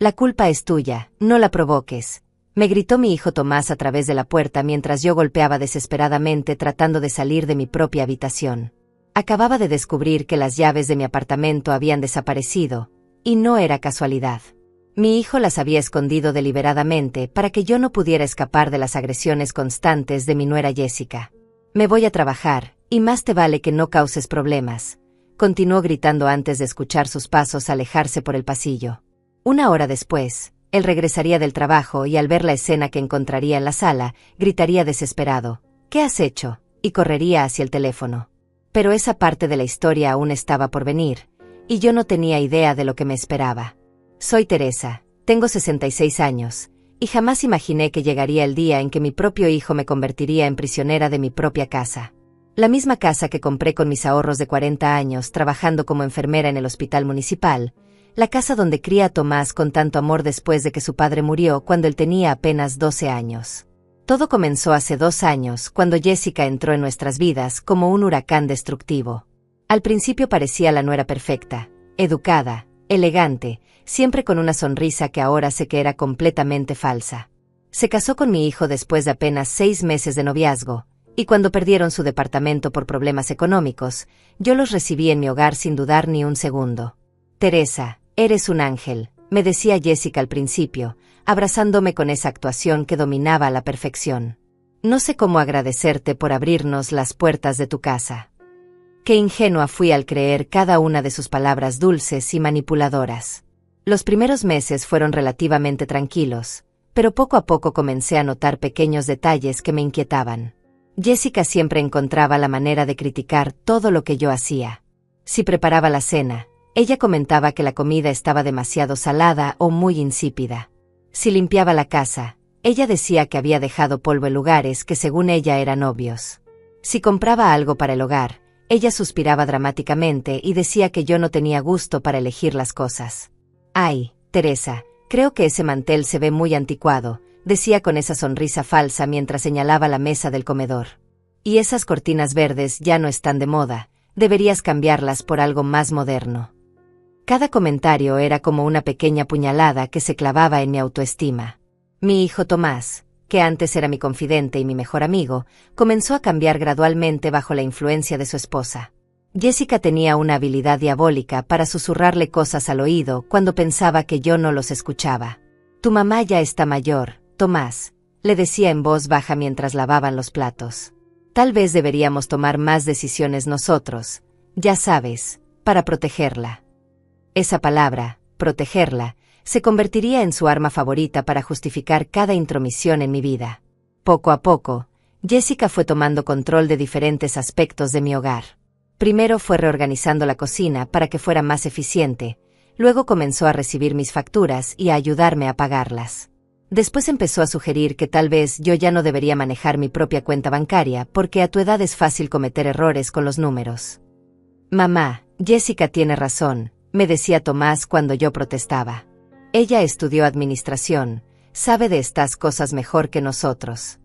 La culpa es tuya, no la provoques, me gritó mi hijo Tomás a través de la puerta mientras yo golpeaba desesperadamente tratando de salir de mi propia habitación. Acababa de descubrir que las llaves de mi apartamento habían desaparecido, y no era casualidad. Mi hijo las había escondido deliberadamente para que yo no pudiera escapar de las agresiones constantes de mi nuera Jessica. Me voy a trabajar, y más te vale que no causes problemas, continuó gritando antes de escuchar sus pasos alejarse por el pasillo. Una hora después, él regresaría del trabajo y al ver la escena que encontraría en la sala, gritaría desesperado, ¿qué has hecho? Y correría hacia el teléfono. Pero esa parte de la historia aún estaba por venir, y yo no tenía idea de lo que me esperaba. Soy Teresa, tengo 66 años, y jamás imaginé que llegaría el día en que mi propio hijo me convertiría en prisionera de mi propia casa. La misma casa que compré con mis ahorros de 40 años trabajando como enfermera en el hospital municipal, la casa donde cría a Tomás con tanto amor después de que su padre murió cuando él tenía apenas 12 años. Todo comenzó hace 2 años, cuando Jessica entró en nuestras vidas como un huracán destructivo. Al principio parecía la nuera perfecta, educada, elegante, siempre con una sonrisa que ahora sé que era completamente falsa. Se casó con mi hijo después de apenas 6 meses de noviazgo, y cuando perdieron su departamento por problemas económicos, yo los recibí en mi hogar sin dudar ni un segundo. Teresa, eres un ángel, me decía Jessica al principio, abrazándome con esa actuación que dominaba a la perfección. No sé cómo agradecerte por abrirnos las puertas de tu casa. Qué ingenua fui al creer cada una de sus palabras dulces y manipuladoras. Los primeros meses fueron relativamente tranquilos, pero poco a poco comencé a notar pequeños detalles que me inquietaban. Jessica siempre encontraba la manera de criticar todo lo que yo hacía. Si preparaba la cena, ella comentaba que la comida estaba demasiado salada o muy insípida. Si limpiaba la casa, ella decía que había dejado polvo en lugares que según ella eran obvios. Si compraba algo para el hogar, ella suspiraba dramáticamente y decía que yo no tenía gusto para elegir las cosas. «Ay, Teresa, creo que ese mantel se ve muy anticuado», decía con esa sonrisa falsa mientras señalaba la mesa del comedor. «Y esas cortinas verdes ya no están de moda, deberías cambiarlas por algo más moderno». Cada comentario era como una pequeña puñalada que se clavaba en mi autoestima. Mi hijo Tomás, que antes era mi confidente y mi mejor amigo, comenzó a cambiar gradualmente bajo la influencia de su esposa. Jessica tenía una habilidad diabólica para susurrarle cosas al oído cuando pensaba que yo no los escuchaba. «Tu mamá ya está mayor, Tomás», le decía en voz baja mientras lavaban los platos. «Tal vez deberíamos tomar más decisiones nosotros, ya sabes, para protegerla». Esa palabra, protegerla, se convertiría en su arma favorita para justificar cada intromisión en mi vida. Poco a poco, Jessica fue tomando control de diferentes aspectos de mi hogar. Primero fue reorganizando la cocina para que fuera más eficiente, luego comenzó a recibir mis facturas y a ayudarme a pagarlas. Después empezó a sugerir que tal vez yo ya no debería manejar mi propia cuenta bancaria porque a tu edad es fácil cometer errores con los números. «Mamá, Jessica tiene razón», me decía Tomás cuando yo protestaba. «Ella estudió administración, sabe de estas cosas mejor que nosotros».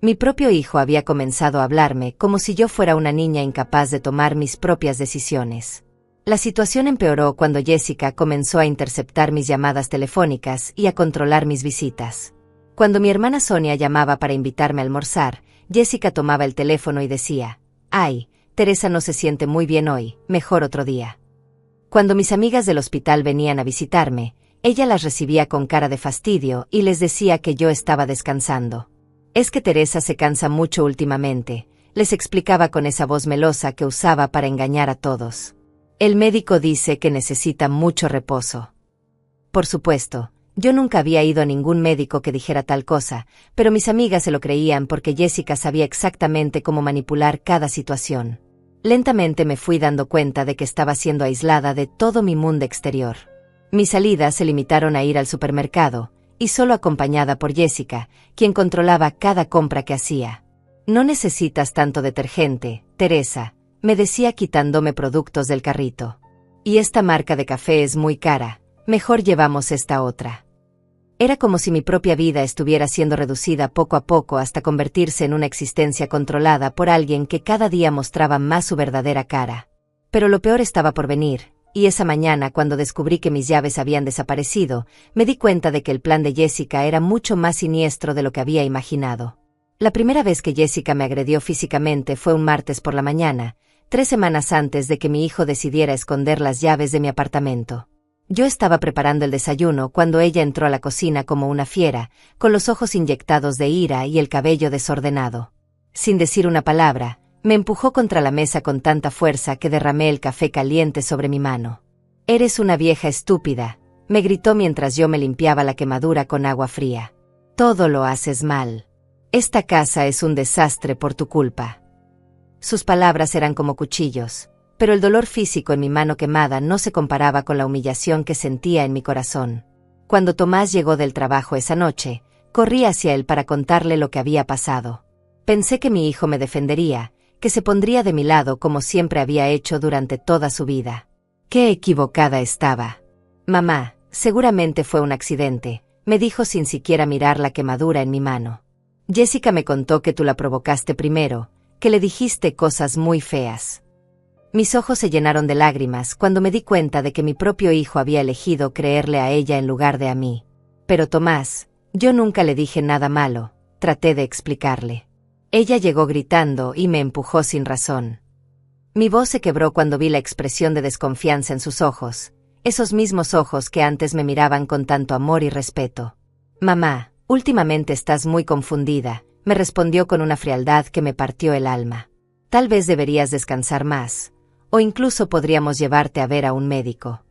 Mi propio hijo había comenzado a hablarme como si yo fuera una niña incapaz de tomar mis propias decisiones. La situación empeoró cuando Jessica comenzó a interceptar mis llamadas telefónicas y a controlar mis visitas. Cuando mi hermana Sonia llamaba para invitarme a almorzar, Jessica tomaba el teléfono y decía: «Ay, Teresa no se siente muy bien hoy, mejor otro día». Cuando mis amigas del hospital venían a visitarme, ella las recibía con cara de fastidio y les decía que yo estaba descansando. «Es que Teresa se cansa mucho últimamente», les explicaba con esa voz melosa que usaba para engañar a todos. «El médico dice que necesita mucho reposo». Por supuesto, yo nunca había ido a ningún médico que dijera tal cosa, pero mis amigas se lo creían porque Jessica sabía exactamente cómo manipular cada situación. Lentamente me fui dando cuenta de que estaba siendo aislada de todo mi mundo exterior. Mis salidas se limitaron a ir al supermercado, y solo acompañada por Jessica, quien controlaba cada compra que hacía. «No necesitas tanto detergente, Teresa», me decía quitándome productos del carrito. «Y esta marca de café es muy cara, mejor llevamos esta otra». Era como si mi propia vida estuviera siendo reducida poco a poco hasta convertirse en una existencia controlada por alguien que cada día mostraba más su verdadera cara. Pero lo peor estaba por venir, y esa mañana, cuando descubrí que mis llaves habían desaparecido, me di cuenta de que el plan de Jessica era mucho más siniestro de lo que había imaginado. La primera vez que Jessica me agredió físicamente fue un martes por la mañana, 3 semanas antes de que mi hijo decidiera esconder las llaves de mi apartamento. Yo estaba preparando el desayuno cuando ella entró a la cocina como una fiera, con los ojos inyectados de ira y el cabello desordenado. Sin decir una palabra, me empujó contra la mesa con tanta fuerza que derramé el café caliente sobre mi mano. «Eres una vieja estúpida», me gritó mientras yo me limpiaba la quemadura con agua fría. «Todo lo haces mal. Esta casa es un desastre por tu culpa». Sus palabras eran como cuchillos, pero el dolor físico en mi mano quemada no se comparaba con la humillación que sentía en mi corazón. Cuando Tomás llegó del trabajo esa noche, corrí hacia él para contarle lo que había pasado. Pensé que mi hijo me defendería, que se pondría de mi lado como siempre había hecho durante toda su vida. Qué equivocada estaba. «Mamá, seguramente fue un accidente», me dijo sin siquiera mirar la quemadura en mi mano. «Jessica me contó que tú la provocaste primero, que le dijiste cosas muy feas». Mis ojos se llenaron de lágrimas cuando me di cuenta de que mi propio hijo había elegido creerle a ella en lugar de a mí. «Pero Tomás, yo nunca le dije nada malo», traté de explicarle. Ella llegó gritando y me empujó sin razón. Mi voz se quebró cuando vi la expresión de desconfianza en sus ojos, esos mismos ojos que antes me miraban con tanto amor y respeto. «Mamá, últimamente estás muy confundida», me respondió con una frialdad que me partió el alma. «Tal vez deberías descansar más, o incluso podríamos llevarte a ver a un médico».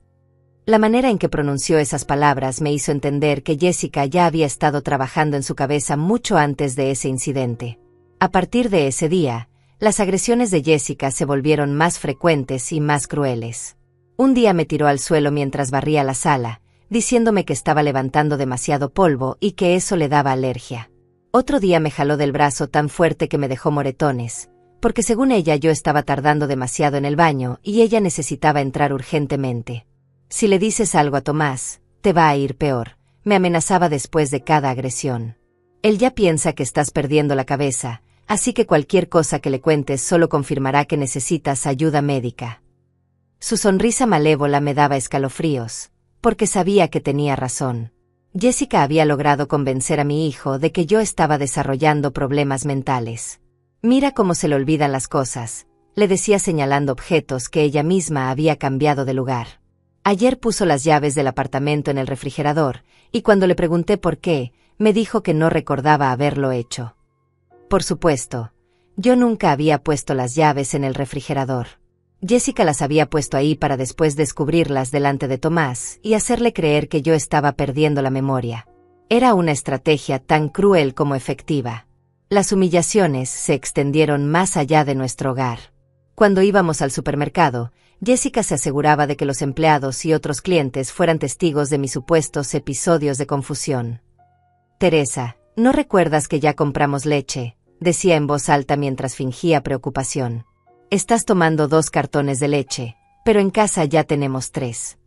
La manera en que pronunció esas palabras me hizo entender que Jessica ya había estado trabajando en su cabeza mucho antes de ese incidente. A partir de ese día, las agresiones de Jessica se volvieron más frecuentes y más crueles. Un día me tiró al suelo mientras barría la sala, diciéndome que estaba levantando demasiado polvo y que eso le daba alergia. Otro día me jaló del brazo tan fuerte que me dejó moretones, porque según ella yo estaba tardando demasiado en el baño y ella necesitaba entrar urgentemente. «Si le dices algo a Tomás, te va a ir peor», me amenazaba después de cada agresión. «Él ya piensa que estás perdiendo la cabeza, así que cualquier cosa que le cuentes solo confirmará que necesitas ayuda médica». Su sonrisa malévola me daba escalofríos, porque sabía que tenía razón. Jessica había logrado convencer a mi hijo de que yo estaba desarrollando problemas mentales. «Mira cómo se le olvidan las cosas», le decía señalando objetos que ella misma había cambiado de lugar. «Ayer puso las llaves del apartamento en el refrigerador, y cuando le pregunté por qué, me dijo que no recordaba haberlo hecho». Por supuesto, yo nunca había puesto las llaves en el refrigerador. Jessica las había puesto ahí para después descubrirlas delante de Tomás y hacerle creer que yo estaba perdiendo la memoria. Era una estrategia tan cruel como efectiva. Las humillaciones se extendieron más allá de nuestro hogar. Cuando íbamos al supermercado, Jessica se aseguraba de que los empleados y otros clientes fueran testigos de mis supuestos episodios de confusión. «Teresa, ¿no recuerdas que ya compramos leche?», decía en voz alta mientras fingía preocupación. «Estás tomando 2 cartones de leche, pero en casa ya tenemos 3».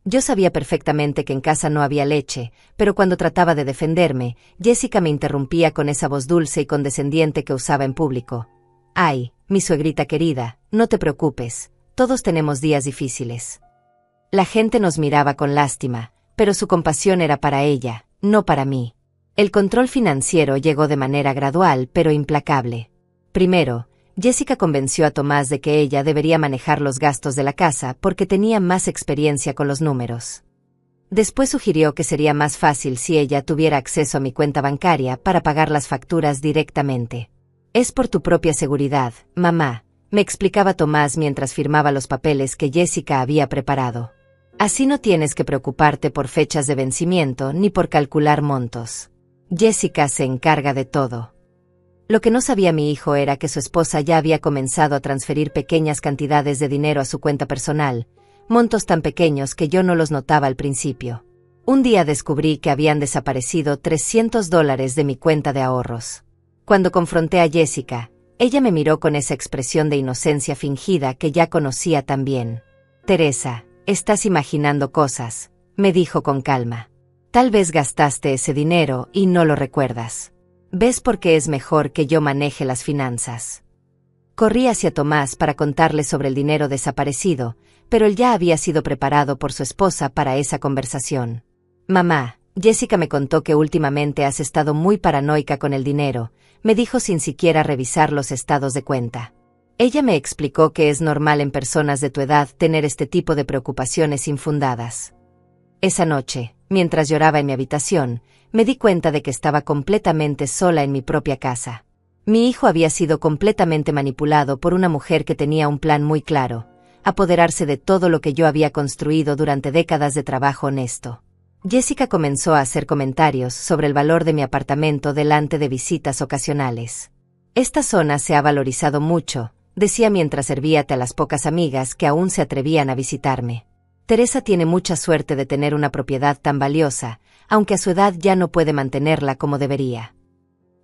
Yo sabía perfectamente que en casa no había leche, pero cuando trataba de defenderme, Jessica me interrumpía con esa voz dulce y condescendiente que usaba en público. «Ay, mi suegrita querida, no te preocupes, todos tenemos días difíciles». La gente nos miraba con lástima, pero su compasión era para ella, no para mí. El control financiero llegó de manera gradual pero implacable. Primero, Jessica convenció a Tomás de que ella debería manejar los gastos de la casa porque tenía más experiencia con los números. Después sugirió que sería más fácil si ella tuviera acceso a mi cuenta bancaria para pagar las facturas directamente. «Es por tu propia seguridad, mamá», me explicaba Tomás mientras firmaba los papeles que Jessica había preparado. «Así no tienes que preocuparte por fechas de vencimiento ni por calcular montos. Jessica se encarga de todo». Lo que no sabía mi hijo era que su esposa ya había comenzado a transferir pequeñas cantidades de dinero a su cuenta personal, montos tan pequeños que yo no los notaba al principio. Un día descubrí que habían desaparecido $300 de mi cuenta de ahorros. Cuando confronté a Jessica, ella me miró con esa expresión de inocencia fingida que ya conocía tan bien. «Teresa, estás imaginando cosas», me dijo con calma. «Tal vez gastaste ese dinero y no lo recuerdas. ¿Ves por qué es mejor que yo maneje las finanzas?» Corrí hacia Tomás para contarle sobre el dinero desaparecido, pero él ya había sido preparado por su esposa para esa conversación. «Mamá, Jessica me contó que últimamente has estado muy paranoica con el dinero», me dijo sin siquiera revisar los estados de cuenta. Ella me explicó que es normal en personas de tu edad tener este tipo de preocupaciones infundadas. Esa noche, mientras lloraba en mi habitación, me di cuenta de que estaba completamente sola en mi propia casa. Mi hijo había sido completamente manipulado por una mujer que tenía un plan muy claro: apoderarse de todo lo que yo había construido durante décadas de trabajo honesto. Jessica comenzó a hacer comentarios sobre el valor de mi apartamento delante de visitas ocasionales. «Esta zona se ha valorizado mucho», decía mientras servía té a las pocas amigas que aún se atrevían a visitarme. «Teresa tiene mucha suerte de tener una propiedad tan valiosa, aunque a su edad ya no puede mantenerla como debería».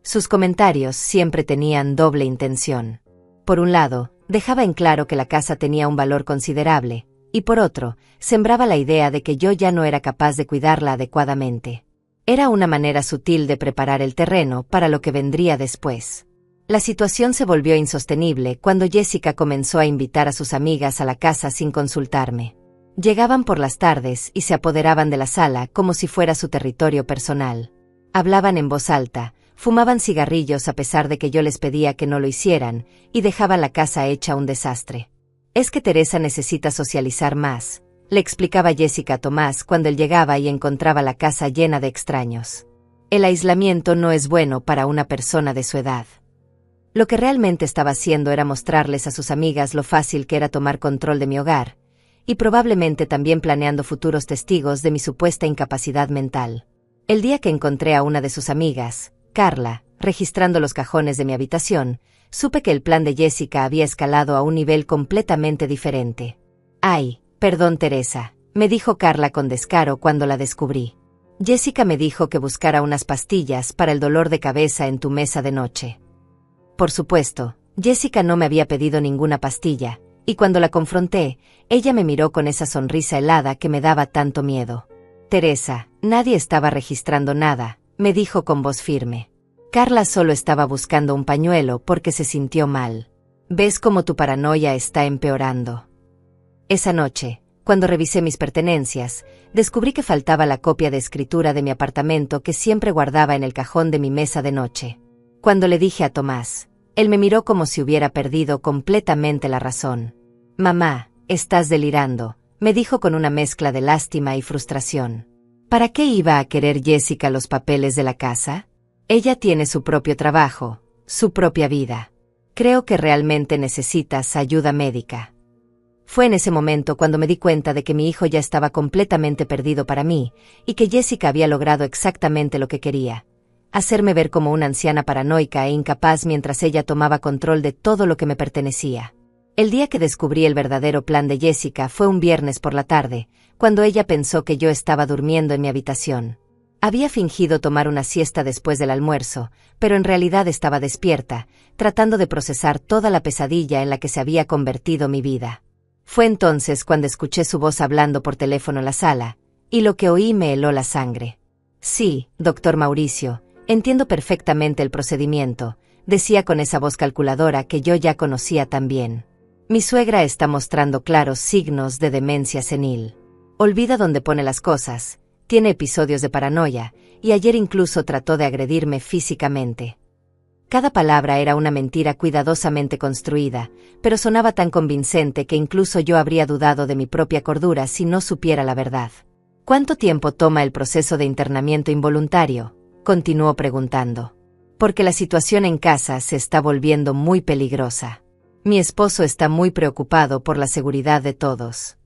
Sus comentarios siempre tenían doble intención. Por un lado, dejaba en claro que la casa tenía un valor considerable, y por otro, sembraba la idea de que yo ya no era capaz de cuidarla adecuadamente. Era una manera sutil de preparar el terreno para lo que vendría después. La situación se volvió insostenible cuando Jessica comenzó a invitar a sus amigas a la casa sin consultarme. Llegaban por las tardes y se apoderaban de la sala como si fuera su territorio personal. Hablaban en voz alta, fumaban cigarrillos a pesar de que yo les pedía que no lo hicieran, y dejaban la casa hecha un desastre. «Es que Teresa necesita socializar más», le explicaba Jessica a Tomás cuando él llegaba y encontraba la casa llena de extraños. «El aislamiento no es bueno para una persona de su edad». Lo que realmente estaba haciendo era mostrarles a sus amigas lo fácil que era tomar control de mi hogar, y probablemente también planeando futuros testigos de mi supuesta incapacidad mental. El día que encontré a una de sus amigas, Carla, registrando los cajones de mi habitación, supe que el plan de Jessica había escalado a un nivel completamente diferente. «Ay, perdón Teresa», me dijo Carla con descaro cuando la descubrí. «Jessica me dijo que buscara unas pastillas para el dolor de cabeza en tu mesa de noche». Por supuesto, Jessica no me había pedido ninguna pastilla, y cuando la confronté, ella me miró con esa sonrisa helada que me daba tanto miedo. «Teresa, nadie estaba registrando nada», me dijo con voz firme. «Carla solo estaba buscando un pañuelo porque se sintió mal. ¿Ves cómo tu paranoia está empeorando?». Esa noche, cuando revisé mis pertenencias, descubrí que faltaba la copia de escritura de mi apartamento que siempre guardaba en el cajón de mi mesa de noche. Cuando le dije a Tomás, él me miró como si hubiera perdido completamente la razón. «Mamá, estás delirando», me dijo con una mezcla de lástima y frustración. ¿Para qué iba a querer Jessica los papeles de la casa? Ella tiene su propio trabajo, su propia vida. Creo que realmente necesitas ayuda médica». Fue en ese momento cuando me di cuenta de que mi hijo ya estaba completamente perdido para mí, y que Jessica había logrado exactamente lo que quería: hacerme ver como una anciana paranoica e incapaz mientras ella tomaba control de todo lo que me pertenecía. El día que descubrí el verdadero plan de Jessica fue un viernes por la tarde, cuando ella pensó que yo estaba durmiendo en mi habitación. Había fingido tomar una siesta después del almuerzo, pero en realidad estaba despierta, tratando de procesar toda la pesadilla en la que se había convertido mi vida. Fue entonces cuando escuché su voz hablando por teléfono en la sala, y lo que oí me heló la sangre. «Sí, doctor Mauricio, entiendo perfectamente el procedimiento», decía con esa voz calculadora que yo ya conocía tan bien. «Mi suegra está mostrando claros signos de demencia senil. Olvida dónde pone las cosas, tiene episodios de paranoia, y ayer incluso trató de agredirme físicamente». Cada palabra era una mentira cuidadosamente construida, pero sonaba tan convincente que incluso yo habría dudado de mi propia cordura si no supiera la verdad. «¿Cuánto tiempo toma el proceso de internamiento involuntario?», continuó preguntando. «Porque la situación en casa se está volviendo muy peligrosa. Mi esposo está muy preocupado por la seguridad de todos».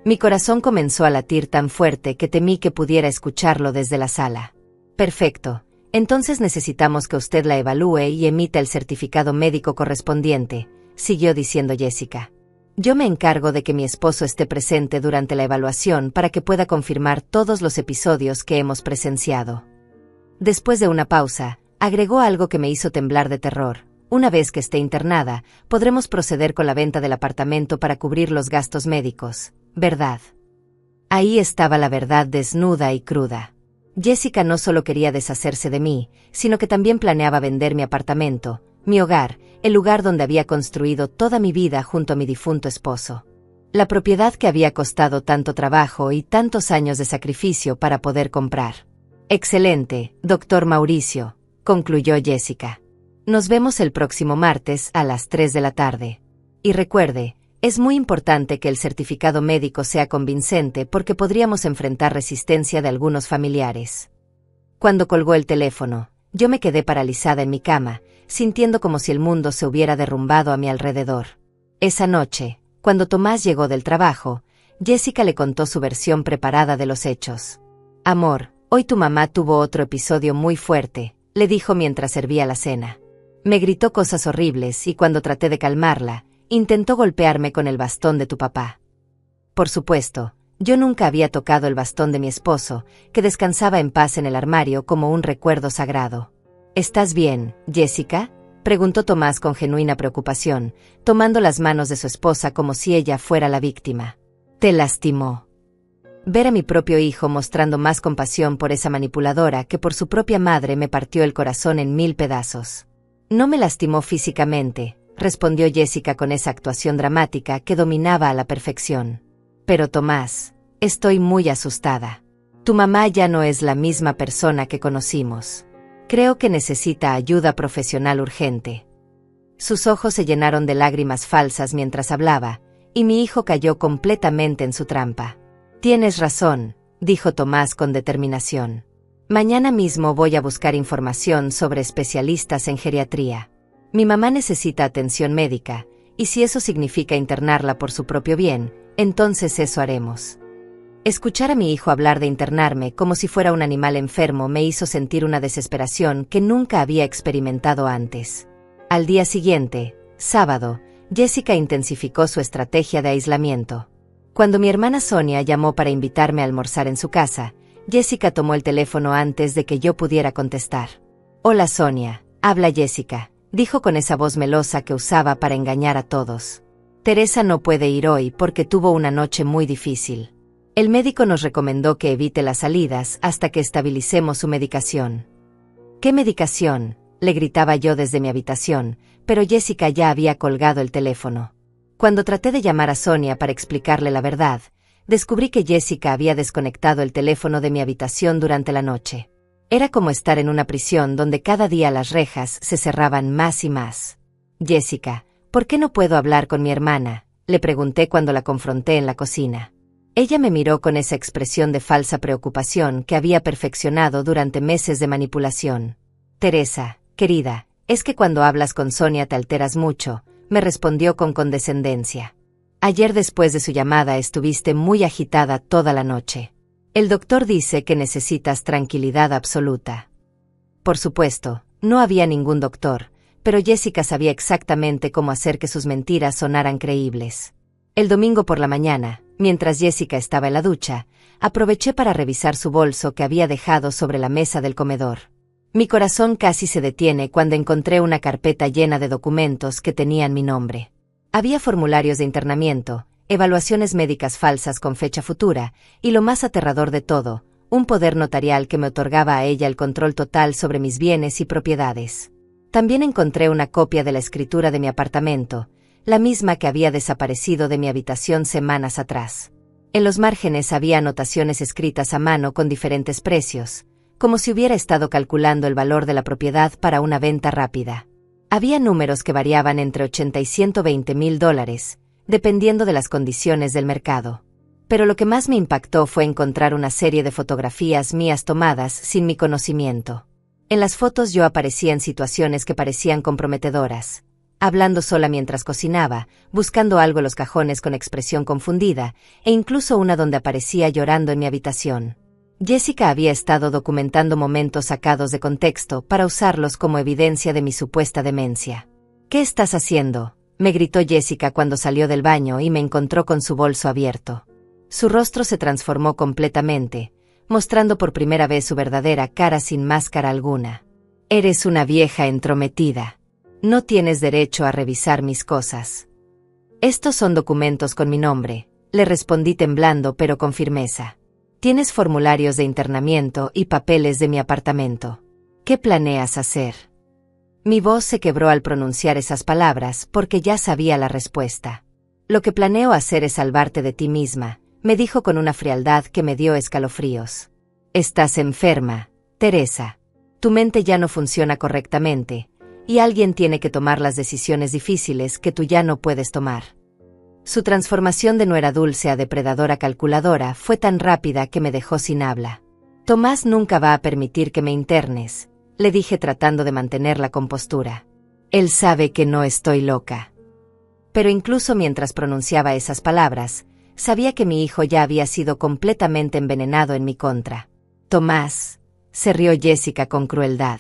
Mi corazón comenzó a latir tan fuerte que temí que pudiera escucharlo desde la sala. «Perfecto. Entonces necesitamos que usted la evalúe y emita el certificado médico correspondiente», siguió diciendo Jessica. «Yo me encargo de que mi esposo esté presente durante la evaluación para que pueda confirmar todos los episodios que hemos presenciado». Después de una pausa, agregó algo que me hizo temblar de terror: «Una vez que esté internada, podremos proceder con la venta del apartamento para cubrir los gastos médicos, ¿verdad?». Ahí estaba la verdad desnuda y cruda. Jessica no solo quería deshacerse de mí, sino que también planeaba vender mi apartamento, mi hogar, el lugar donde había construido toda mi vida junto a mi difunto esposo. La propiedad que había costado tanto trabajo y tantos años de sacrificio para poder comprar. Excelente, doctor Mauricio, concluyó Jessica. Nos vemos el próximo martes a las 3 de la tarde. Y recuerde, es muy importante que el certificado médico sea convincente porque podríamos enfrentar resistencia de algunos familiares. Cuando colgó el teléfono, yo me quedé paralizada en mi cama, sintiendo como si el mundo se hubiera derrumbado a mi alrededor. Esa noche, cuando Tomás llegó del trabajo, Jessica le contó su versión preparada de los hechos. Amor, hoy tu mamá tuvo otro episodio muy fuerte, le dijo mientras servía la cena. Me gritó cosas horribles y cuando traté de calmarla, intentó golpearme con el bastón de tu papá. Por supuesto, yo nunca había tocado el bastón de mi esposo, que descansaba en paz en el armario como un recuerdo sagrado. ¿Estás bien, Jessica?, preguntó Tomás con genuina preocupación, tomando las manos de su esposa como si ella fuera la víctima. ¿Te lastimó? Ver a mi propio hijo mostrando más compasión por esa manipuladora que por su propia madre me partió el corazón en 1000 pedazos. No me lastimó físicamente, respondió Jessica con esa actuación dramática que dominaba a la perfección. Pero Tomás, estoy muy asustada. Tu mamá ya no es la misma persona que conocimos. Creo que necesita ayuda profesional urgente. Sus ojos se llenaron de lágrimas falsas mientras hablaba, y mi hijo cayó completamente en su trampa. Tienes razón, dijo Tomás con determinación. Mañana mismo voy a buscar información sobre especialistas en geriatría. Mi mamá necesita atención médica, y si eso significa internarla por su propio bien, entonces eso haremos. Escuchar a mi hijo hablar de internarme como si fuera un animal enfermo me hizo sentir una desesperación que nunca había experimentado antes. Al día siguiente, sábado, Jessica intensificó su estrategia de aislamiento. Cuando mi hermana Sonia llamó para invitarme a almorzar en su casa, Jessica tomó el teléfono antes de que yo pudiera contestar. Hola Sonia, habla Jessica, dijo con esa voz melosa que usaba para engañar a todos. Teresa no puede ir hoy porque tuvo una noche muy difícil. El médico nos recomendó que evite las salidas hasta que estabilicemos su medicación. ¿Qué medicación?, le gritaba yo desde mi habitación, pero Jessica ya había colgado el teléfono. Cuando traté de llamar a Sonia para explicarle la verdad, descubrí que Jessica había desconectado el teléfono de mi habitación durante la noche. Era como estar en una prisión donde cada día las rejas se cerraban más y más. Jessica, ¿por qué no puedo hablar con mi hermana?, le pregunté cuando la confronté en la cocina. Ella me miró con esa expresión de falsa preocupación que había perfeccionado durante meses de manipulación. Teresa, querida, es que cuando hablas con Sonia te alteras mucho, me respondió con condescendencia. Ayer después de su llamada estuviste muy agitada toda la noche. El doctor dice que necesitas tranquilidad absoluta. Por supuesto, no había ningún doctor, pero Jessica sabía exactamente cómo hacer que sus mentiras sonaran creíbles. El domingo por la mañana, mientras Jessica estaba en la ducha, aproveché para revisar su bolso que había dejado sobre la mesa del comedor. Mi corazón casi se detiene cuando encontré una carpeta llena de documentos que tenían mi nombre. Había formularios de internamiento, evaluaciones médicas falsas con fecha futura, y lo más aterrador de todo, un poder notarial que me otorgaba a ella el control total sobre mis bienes y propiedades. También encontré una copia de la escritura de mi apartamento, la misma que había desaparecido de mi habitación semanas atrás. En los márgenes había anotaciones escritas a mano con diferentes precios, como si hubiera estado calculando el valor de la propiedad para una venta rápida. Había números que variaban entre 80 y 120 mil dólares, dependiendo de las condiciones del mercado. Pero lo que más me impactó fue encontrar una serie de fotografías mías tomadas sin mi conocimiento. En las fotos yo aparecía en situaciones que parecían comprometedoras, hablando sola mientras cocinaba, buscando algo en los cajones con expresión confundida, e incluso una donde aparecía llorando en mi habitación. Jessica había estado documentando momentos sacados de contexto para usarlos como evidencia de mi supuesta demencia. ¿Qué estás haciendo?, me gritó Jessica cuando salió del baño y me encontró con su bolso abierto. Su rostro se transformó completamente, mostrando por primera vez su verdadera cara sin máscara alguna. Eres una vieja entrometida. No tienes derecho a revisar mis cosas. Estos son documentos con mi nombre, le respondí temblando pero con firmeza. Tienes formularios de internamiento y papeles de mi apartamento. ¿Qué planeas hacer? Mi voz se quebró al pronunciar esas palabras porque ya sabía la respuesta. Lo que planeo hacer es salvarte de ti misma, me dijo con una frialdad que me dio escalofríos. Estás enferma, Teresa. Tu mente ya no funciona correctamente, y alguien tiene que tomar las decisiones difíciles que tú ya no puedes tomar. Su transformación de nuera dulce a depredadora calculadora fue tan rápida que me dejó sin habla. Tomás nunca va a permitir que me internes, le dije tratando de mantener la compostura. Él sabe que no estoy loca. Pero incluso mientras pronunciaba esas palabras, sabía que mi hijo ya había sido completamente envenenado en mi contra. Tomás, se rió Jessica con crueldad.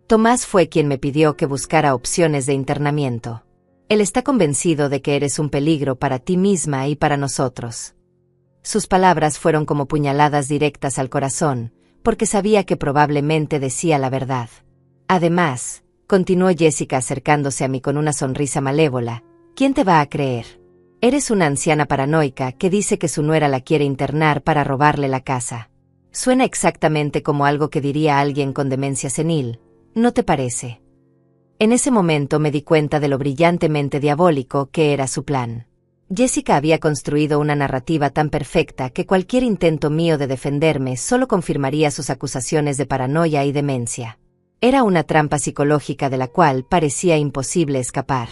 Tomás fue quien me pidió que buscara opciones de internamiento. Él está convencido de que eres un peligro para ti misma y para nosotros. Sus palabras fueron como puñaladas directas al corazón, porque sabía que probablemente decía la verdad. Además, continuó Jessica acercándose a mí con una sonrisa malévola, ¿quién te va a creer? Eres una anciana paranoica que dice que su nuera la quiere internar para robarle la casa. Suena exactamente como algo que diría alguien con demencia senil, ¿no te parece? En ese momento me di cuenta de lo brillantemente diabólico que era su plan. Jessica había construido una narrativa tan perfecta que cualquier intento mío de defenderme solo confirmaría sus acusaciones de paranoia y demencia. Era una trampa psicológica de la cual parecía imposible escapar.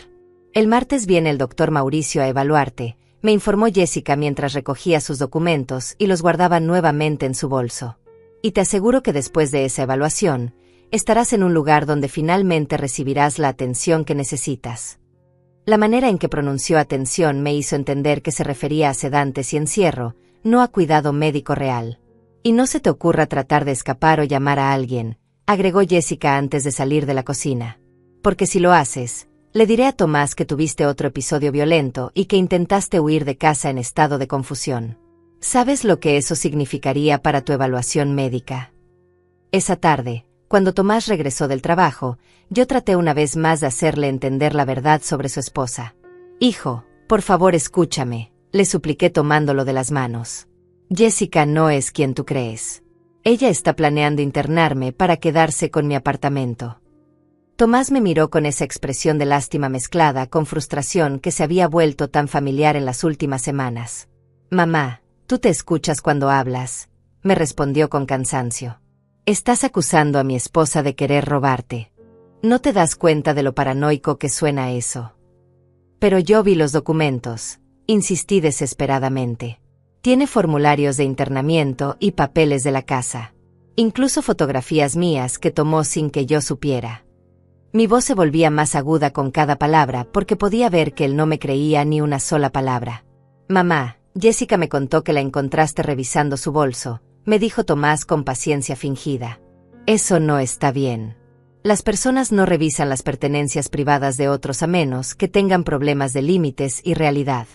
El martes viene el doctor Mauricio a evaluarte, me informó Jessica mientras recogía sus documentos y los guardaba nuevamente en su bolso. Y te aseguro que después de esa evaluación, estarás en un lugar donde finalmente recibirás la atención que necesitas. La manera en que pronunció atención me hizo entender que se refería a sedantes y encierro, no a cuidado médico real. Y no se te ocurra tratar de escapar o llamar a alguien, agregó Jessica antes de salir de la cocina. Porque si lo haces, le diré a Tomás que tuviste otro episodio violento y que intentaste huir de casa en estado de confusión. ¿Sabes lo que eso significaría para tu evaluación médica? Esa tarde, cuando Tomás regresó del trabajo, yo traté una vez más de hacerle entender la verdad sobre su esposa. Hijo, por favor escúchame, le supliqué tomándolo de las manos. Jessica no es quien tú crees. Ella está planeando internarme para quedarse con mi apartamento. Tomás me miró con esa expresión de lástima mezclada con frustración que se había vuelto tan familiar en las últimas semanas. Mamá, tú te escuchas cuando hablas, me respondió con cansancio. Estás acusando a mi esposa de querer robarte. ¿No te das cuenta de lo paranoico que suena eso? Pero yo vi los documentos, insistí desesperadamente. Tiene formularios de internamiento y papeles de la casa. Incluso fotografías mías que tomó sin que yo supiera. Mi voz se volvía más aguda con cada palabra porque podía ver que él no me creía ni una sola palabra. Mamá, Jessica me contó que la encontraste revisando su bolso, me dijo Tomás con paciencia fingida. Eso no está bien. Las personas no revisan las pertenencias privadas de otros a menos que tengan problemas de límites y realidad.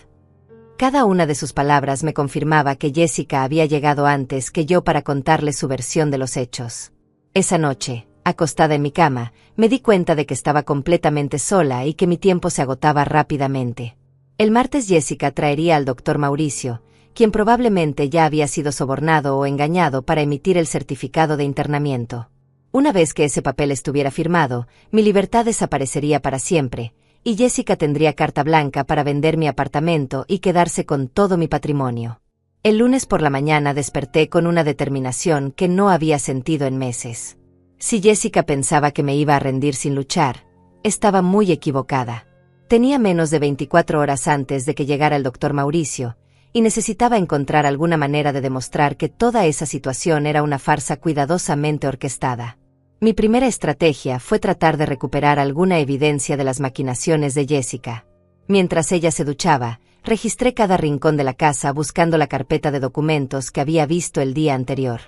Cada una de sus palabras me confirmaba que Jessica había llegado antes que yo para contarle su versión de los hechos. Esa noche, acostada en mi cama, me di cuenta de que estaba completamente sola y que mi tiempo se agotaba rápidamente. El martes Jessica traería al doctor Mauricio, quien probablemente ya había sido sobornado o engañado para emitir el certificado de internamiento. Una vez que ese papel estuviera firmado, mi libertad desaparecería para siempre, y Jessica tendría carta blanca para vender mi apartamento y quedarse con todo mi patrimonio. El lunes por la mañana desperté con una determinación que no había sentido en meses. Si Jessica pensaba que me iba a rendir sin luchar, estaba muy equivocada. Tenía menos de 24 horas antes de que llegara el doctor Mauricio, y necesitaba encontrar alguna manera de demostrar que toda esa situación era una farsa cuidadosamente orquestada. Mi primera estrategia fue tratar de recuperar alguna evidencia de las maquinaciones de Jessica. Mientras ella se duchaba, registré cada rincón de la casa buscando la carpeta de documentos que había visto el día anterior.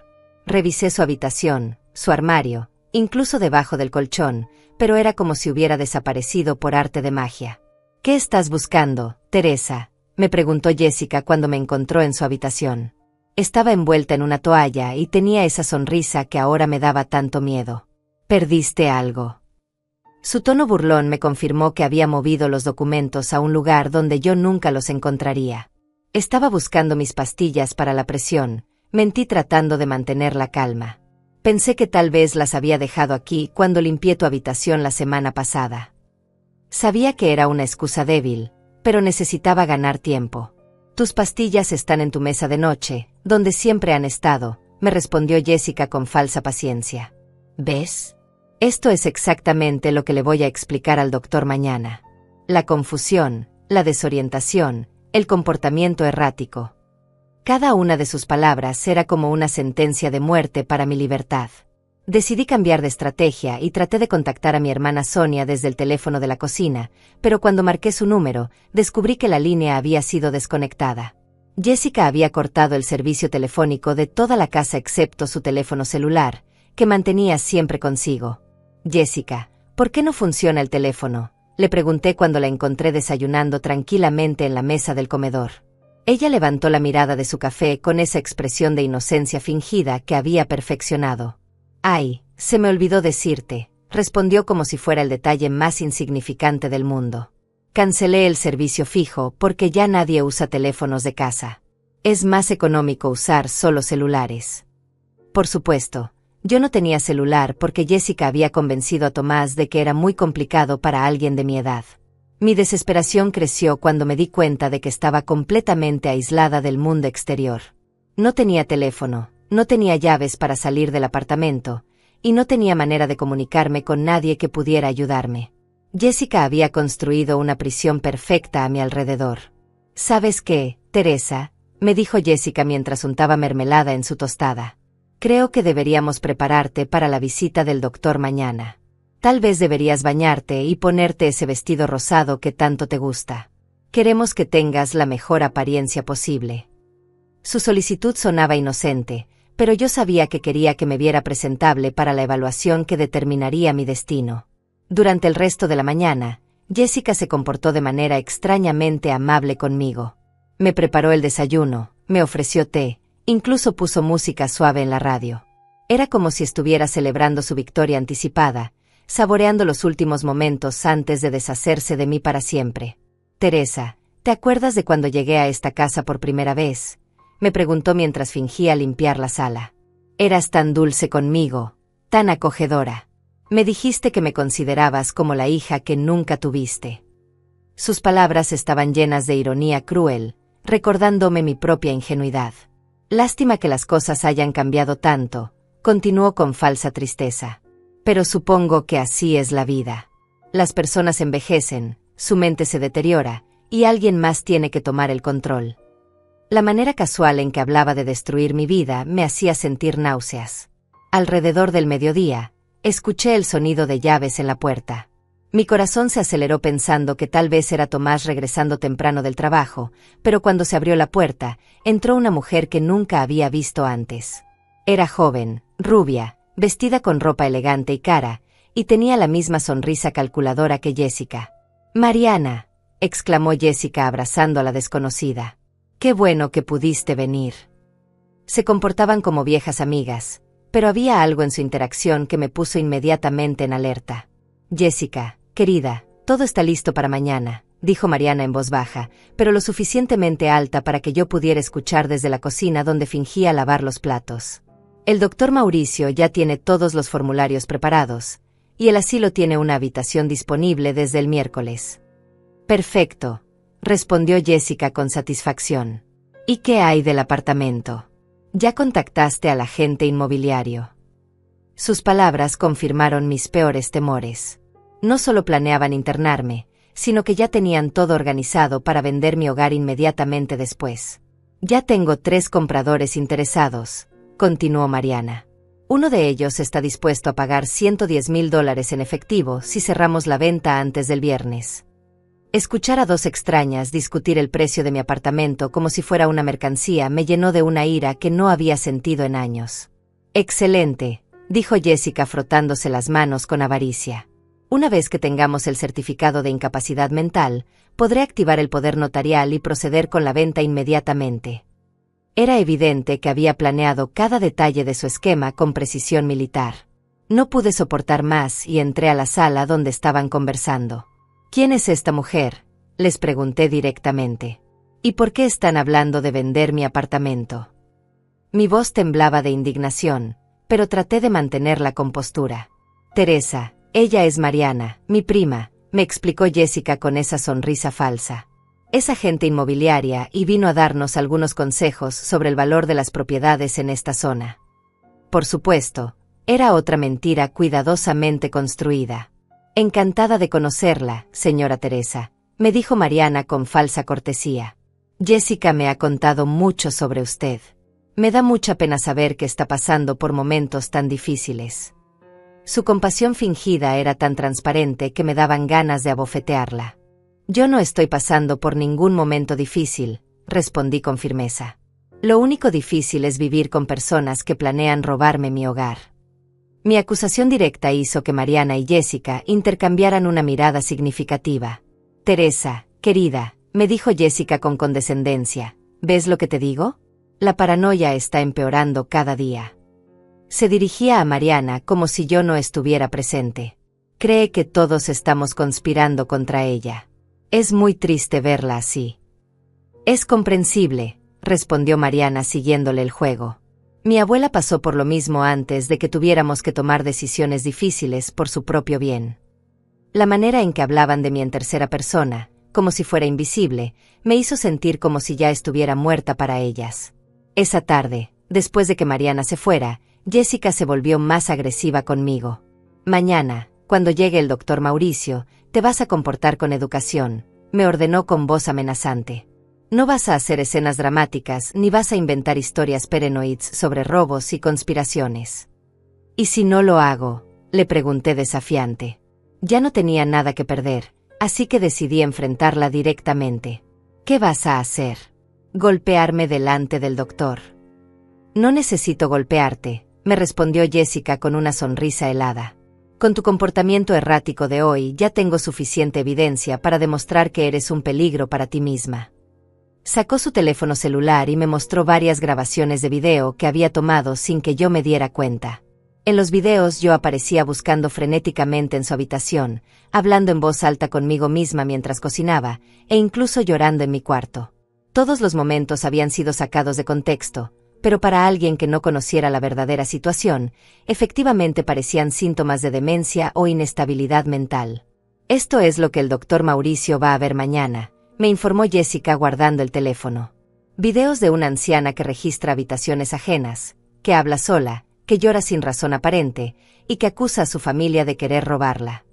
Revisé su habitación, su armario, incluso debajo del colchón, pero era como si hubiera desaparecido por arte de magia. ¿Qué estás buscando, Teresa?, me preguntó Jessica cuando me encontró en su habitación. Estaba envuelta en una toalla y tenía esa sonrisa que ahora me daba tanto miedo. ¿Perdiste algo? Su tono burlón me confirmó que había movido los documentos a un lugar donde yo nunca los encontraría. Estaba buscando mis pastillas para la presión, mentí tratando de mantener la calma. Pensé que tal vez las había dejado aquí cuando limpié tu habitación la semana pasada. Sabía que era una excusa débil, pero necesitaba ganar tiempo. Tus pastillas están en tu mesa de noche, donde siempre han estado, me respondió Jessica con falsa paciencia. ¿Ves? Esto es exactamente lo que le voy a explicar al doctor mañana. La confusión, la desorientación, el comportamiento errático. Cada una de sus palabras era como una sentencia de muerte para mi libertad. Decidí cambiar de estrategia y traté de contactar a mi hermana Sonia desde el teléfono de la cocina, pero cuando marqué su número, descubrí que la línea había sido desconectada. Jessica había cortado el servicio telefónico de toda la casa excepto su teléfono celular, que mantenía siempre consigo. Jessica, ¿por qué no funciona el teléfono?, le pregunté cuando la encontré desayunando tranquilamente en la mesa del comedor. Ella levantó la mirada de su café con esa expresión de inocencia fingida que había perfeccionado. «Ay, se me olvidó decirte», respondió como si fuera el detalle más insignificante del mundo. «Cancelé el servicio fijo porque ya nadie usa teléfonos de casa. Es más económico usar solo celulares». Por supuesto, yo no tenía celular porque Jessica había convencido a Tomás de que era muy complicado para alguien de mi edad. Mi desesperación creció cuando me di cuenta de que estaba completamente aislada del mundo exterior. No tenía teléfono, no tenía llaves para salir del apartamento, y no tenía manera de comunicarme con nadie que pudiera ayudarme. Jessica había construido una prisión perfecta a mi alrededor. «¿Sabes qué, Teresa?», me dijo Jessica mientras untaba mermelada en su tostada. «Creo que deberíamos prepararte para la visita del doctor mañana. Tal vez deberías bañarte y ponerte ese vestido rosado que tanto te gusta. Queremos que tengas la mejor apariencia posible». Su solicitud sonaba inocente, pero yo sabía que quería que me viera presentable para la evaluación que determinaría mi destino. Durante el resto de la mañana, Jessica se comportó de manera extrañamente amable conmigo. Me preparó el desayuno, me ofreció té, incluso puso música suave en la radio. Era como si estuviera celebrando su victoria anticipada, saboreando los últimos momentos antes de deshacerse de mí para siempre. «Teresa, ¿te acuerdas de cuando llegué a esta casa por primera vez?», me preguntó mientras fingía limpiar la sala. «Eras tan dulce conmigo, tan acogedora. Me dijiste que me considerabas como la hija que nunca tuviste». Sus palabras estaban llenas de ironía cruel, recordándome mi propia ingenuidad. «Lástima que las cosas hayan cambiado tanto», continuó con falsa tristeza. «Pero supongo que así es la vida. Las personas envejecen, su mente se deteriora, y alguien más tiene que tomar el control». La manera casual en que hablaba de destruir mi vida me hacía sentir náuseas. Alrededor del mediodía, escuché el sonido de llaves en la puerta. Mi corazón se aceleró pensando que tal vez era Tomás regresando temprano del trabajo, pero cuando se abrió la puerta, entró una mujer que nunca había visto antes. Era joven, rubia, vestida con ropa elegante y cara, y tenía la misma sonrisa calculadora que Jessica. «Mariana», exclamó Jessica abrazando a la desconocida. «Qué bueno que pudiste venir». Se comportaban como viejas amigas, pero había algo en su interacción que me puso inmediatamente en alerta. «Jessica, querida, todo está listo para mañana», dijo Mariana en voz baja, pero lo suficientemente alta para que yo pudiera escuchar desde la cocina donde fingía lavar los platos. «El doctor Mauricio ya tiene todos los formularios preparados, y el asilo tiene una habitación disponible desde el miércoles». «Perfecto», respondió Jessica con satisfacción. «¿Y qué hay del apartamento? ¿Ya contactaste al agente inmobiliario?». Sus palabras confirmaron mis peores temores. No solo planeaban internarme, sino que ya tenían todo organizado para vender mi hogar inmediatamente después. «Ya tengo 3 compradores interesados», continuó Mariana. «Uno de ellos está dispuesto a pagar $110,000 en efectivo si cerramos la venta antes del viernes». Escuchar a 2 extrañas discutir el precio de mi apartamento como si fuera una mercancía me llenó de una ira que no había sentido en años. «Excelente», dijo Jessica frotándose las manos con avaricia. «Una vez que tengamos el certificado de incapacidad mental, podré activar el poder notarial y proceder con la venta inmediatamente». Era evidente que había planeado cada detalle de su esquema con precisión militar. No pude soportar más y entré a la sala donde estaban conversando. «¿Quién es esta mujer?», les pregunté directamente. «¿Y por qué están hablando de vender mi apartamento?». Mi voz temblaba de indignación, pero traté de mantener la compostura. «Teresa, ella es Mariana, mi prima», me explicó Jessica con esa sonrisa falsa. Es agente inmobiliaria y vino a darnos algunos consejos sobre el valor de las propiedades en esta zona. Por supuesto, era otra mentira cuidadosamente construida. Encantada de conocerla, señora Teresa, me dijo Mariana con falsa cortesía. Jessica me ha contado mucho sobre usted. Me da mucha pena saber que está pasando por momentos tan difíciles. Su compasión fingida era tan transparente que me daban ganas de abofetearla. Yo no estoy pasando por ningún momento difícil, respondí con firmeza. Lo único difícil es vivir con personas que planean robarme mi hogar. Mi acusación directa hizo que Mariana y Jessica intercambiaran una mirada significativa. Teresa, querida, me dijo Jessica con condescendencia, ¿ves lo que te digo? La paranoia está empeorando cada día. Se dirigía a Mariana como si yo no estuviera presente. Cree que todos estamos conspirando contra ella. Es muy triste verla así. Es comprensible, respondió Mariana siguiéndole el juego. Mi abuela pasó por lo mismo antes de que tuviéramos que tomar decisiones difíciles por su propio bien. La manera en que hablaban de mí en tercera persona, como si fuera invisible, me hizo sentir como si ya estuviera muerta para ellas. Esa tarde, después de que Mariana se fuera, Jessica se volvió más agresiva conmigo. Mañana, cuando llegue el doctor Mauricio, te vas a comportar con educación, me ordenó con voz amenazante. No vas a hacer escenas dramáticas ni vas a inventar historias paranoides sobre robos y conspiraciones. ¿Y si no lo hago?, le pregunté desafiante. Ya no tenía nada que perder, así que decidí enfrentarla directamente. ¿Qué vas a hacer? Golpearme delante del doctor. No necesito golpearte, me respondió Jessica con una sonrisa helada. Con tu comportamiento errático de hoy ya tengo suficiente evidencia para demostrar que eres un peligro para ti misma. Sacó su teléfono celular y me mostró varias grabaciones de video que había tomado sin que yo me diera cuenta. En los videos yo aparecía buscando frenéticamente en su habitación, hablando en voz alta conmigo misma mientras cocinaba, e incluso llorando en mi cuarto. Todos los momentos habían sido sacados de contexto, pero para alguien que no conociera la verdadera situación, efectivamente parecían síntomas de demencia o inestabilidad mental. Esto es lo que el doctor Mauricio va a ver mañana, me informó Jessica guardando el teléfono. Videos de una anciana que registra habitaciones ajenas, que habla sola, que llora sin razón aparente, y que acusa a su familia de querer robarla.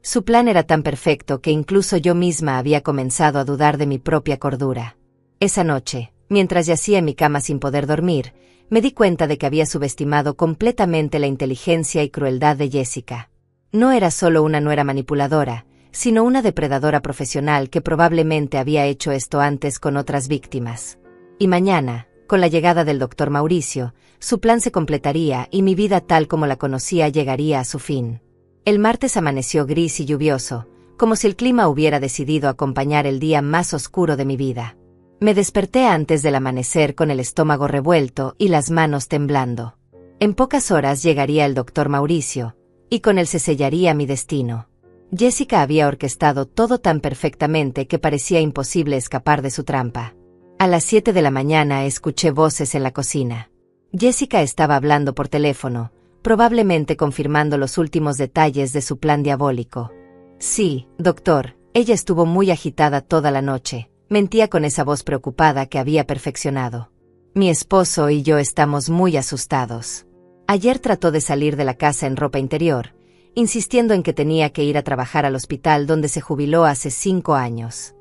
Su plan era tan perfecto que incluso yo misma había comenzado a dudar de mi propia cordura. Esa noche, mientras yacía en mi cama sin poder dormir, me di cuenta de que había subestimado completamente la inteligencia y crueldad de Jessica. No era solo una nuera manipuladora, sino una depredadora profesional que probablemente había hecho esto antes con otras víctimas. Y mañana, con la llegada del doctor Mauricio, su plan se completaría y mi vida tal como la conocía llegaría a su fin. El martes amaneció gris y lluvioso, como si el clima hubiera decidido acompañar el día más oscuro de mi vida. Me desperté antes del amanecer con el estómago revuelto y las manos temblando. En pocas horas llegaría el doctor Mauricio, y con él se sellaría mi destino. Jessica había orquestado todo tan perfectamente que parecía imposible escapar de su trampa. A las 7 de la mañana escuché voces en la cocina. Jessica estaba hablando por teléfono, probablemente confirmando los últimos detalles de su plan diabólico. Sí, doctor, ella estuvo muy agitada toda la noche, mentía con esa voz preocupada que había perfeccionado. Mi esposo y yo estamos muy asustados. Ayer trató de salir de la casa en ropa interior, insistiendo en que tenía que ir a trabajar al hospital donde se jubiló hace 5 años.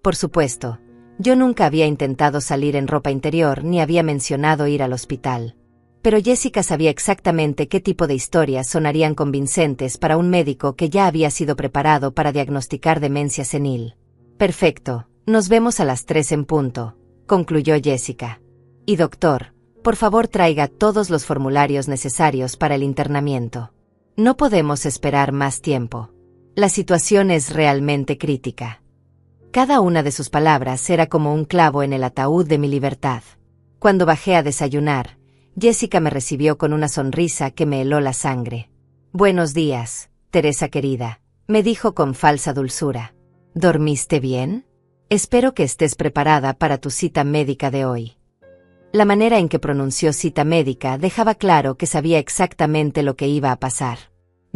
Por supuesto, yo nunca había intentado salir en ropa interior ni había mencionado ir al hospital. Pero Jessica sabía exactamente qué tipo de historias sonarían convincentes para un médico que ya había sido preparado para diagnosticar demencia senil. Perfecto, nos vemos a las 3 en punto, concluyó Jessica. Y doctor, por favor traiga todos los formularios necesarios para el internamiento. No podemos esperar más tiempo. La situación es realmente crítica. Cada una de sus palabras era como un clavo en el ataúd de mi libertad. Cuando bajé a desayunar, Jessica me recibió con una sonrisa que me heló la sangre. Buenos días, Teresa querida, me dijo con falsa dulzura. ¿Dormiste bien? Espero que estés preparada para tu cita médica de hoy. La manera en que pronunció cita médica dejaba claro que sabía exactamente lo que iba a pasar.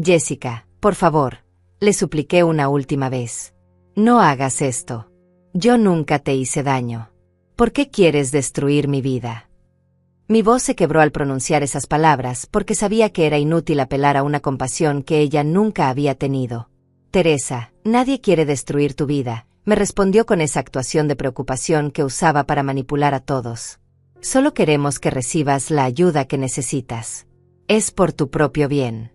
Jessica, por favor, le supliqué una última vez. No hagas esto. Yo nunca te hice daño. ¿Por qué quieres destruir mi vida? Mi voz se quebró al pronunciar esas palabras porque sabía que era inútil apelar a una compasión que ella nunca había tenido. Teresa, nadie quiere destruir tu vida, me respondió con esa actuación de preocupación que usaba para manipular a todos. Solo queremos que recibas la ayuda que necesitas. Es por tu propio bien.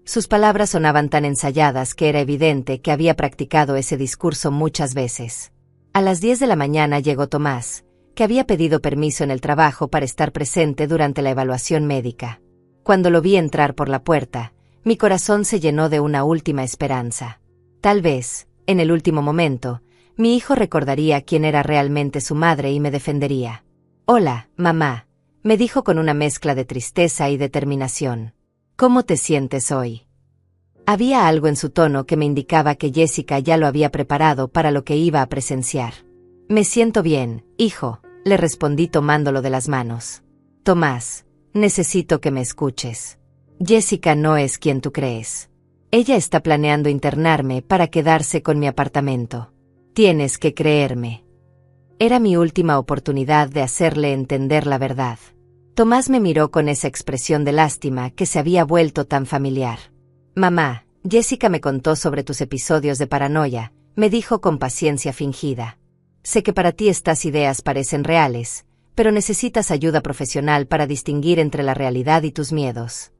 Sus palabras sonaban tan ensayadas que era evidente que había practicado ese discurso muchas veces. A las 10 de la mañana llegó Tomás, que había pedido permiso en el trabajo para estar presente durante la evaluación médica. Cuando lo vi entrar por la puerta, mi corazón se llenó de una última esperanza. Tal vez, en el último momento, mi hijo recordaría quién era realmente su madre y me defendería. «Hola, mamá», me dijo con una mezcla de tristeza y determinación. «¿Cómo te sientes hoy?». Había algo en su tono que me indicaba que Jessica ya lo había preparado para lo que iba a presenciar. «Me siento bien, hijo», le respondí tomándolo de las manos. «Tomás, necesito que me escuches. Jessica no es quien tú crees. Ella está planeando internarme para quedarse con mi apartamento. Tienes que creerme». Era mi última oportunidad de hacerle entender la verdad. Tomás me miró con esa expresión de lástima que se había vuelto tan familiar. «Mamá, Jessica me contó sobre tus episodios de paranoia», me dijo con paciencia fingida. «Sé que para ti estas ideas parecen reales, pero necesitas ayuda profesional para distinguir entre la realidad y tus miedos».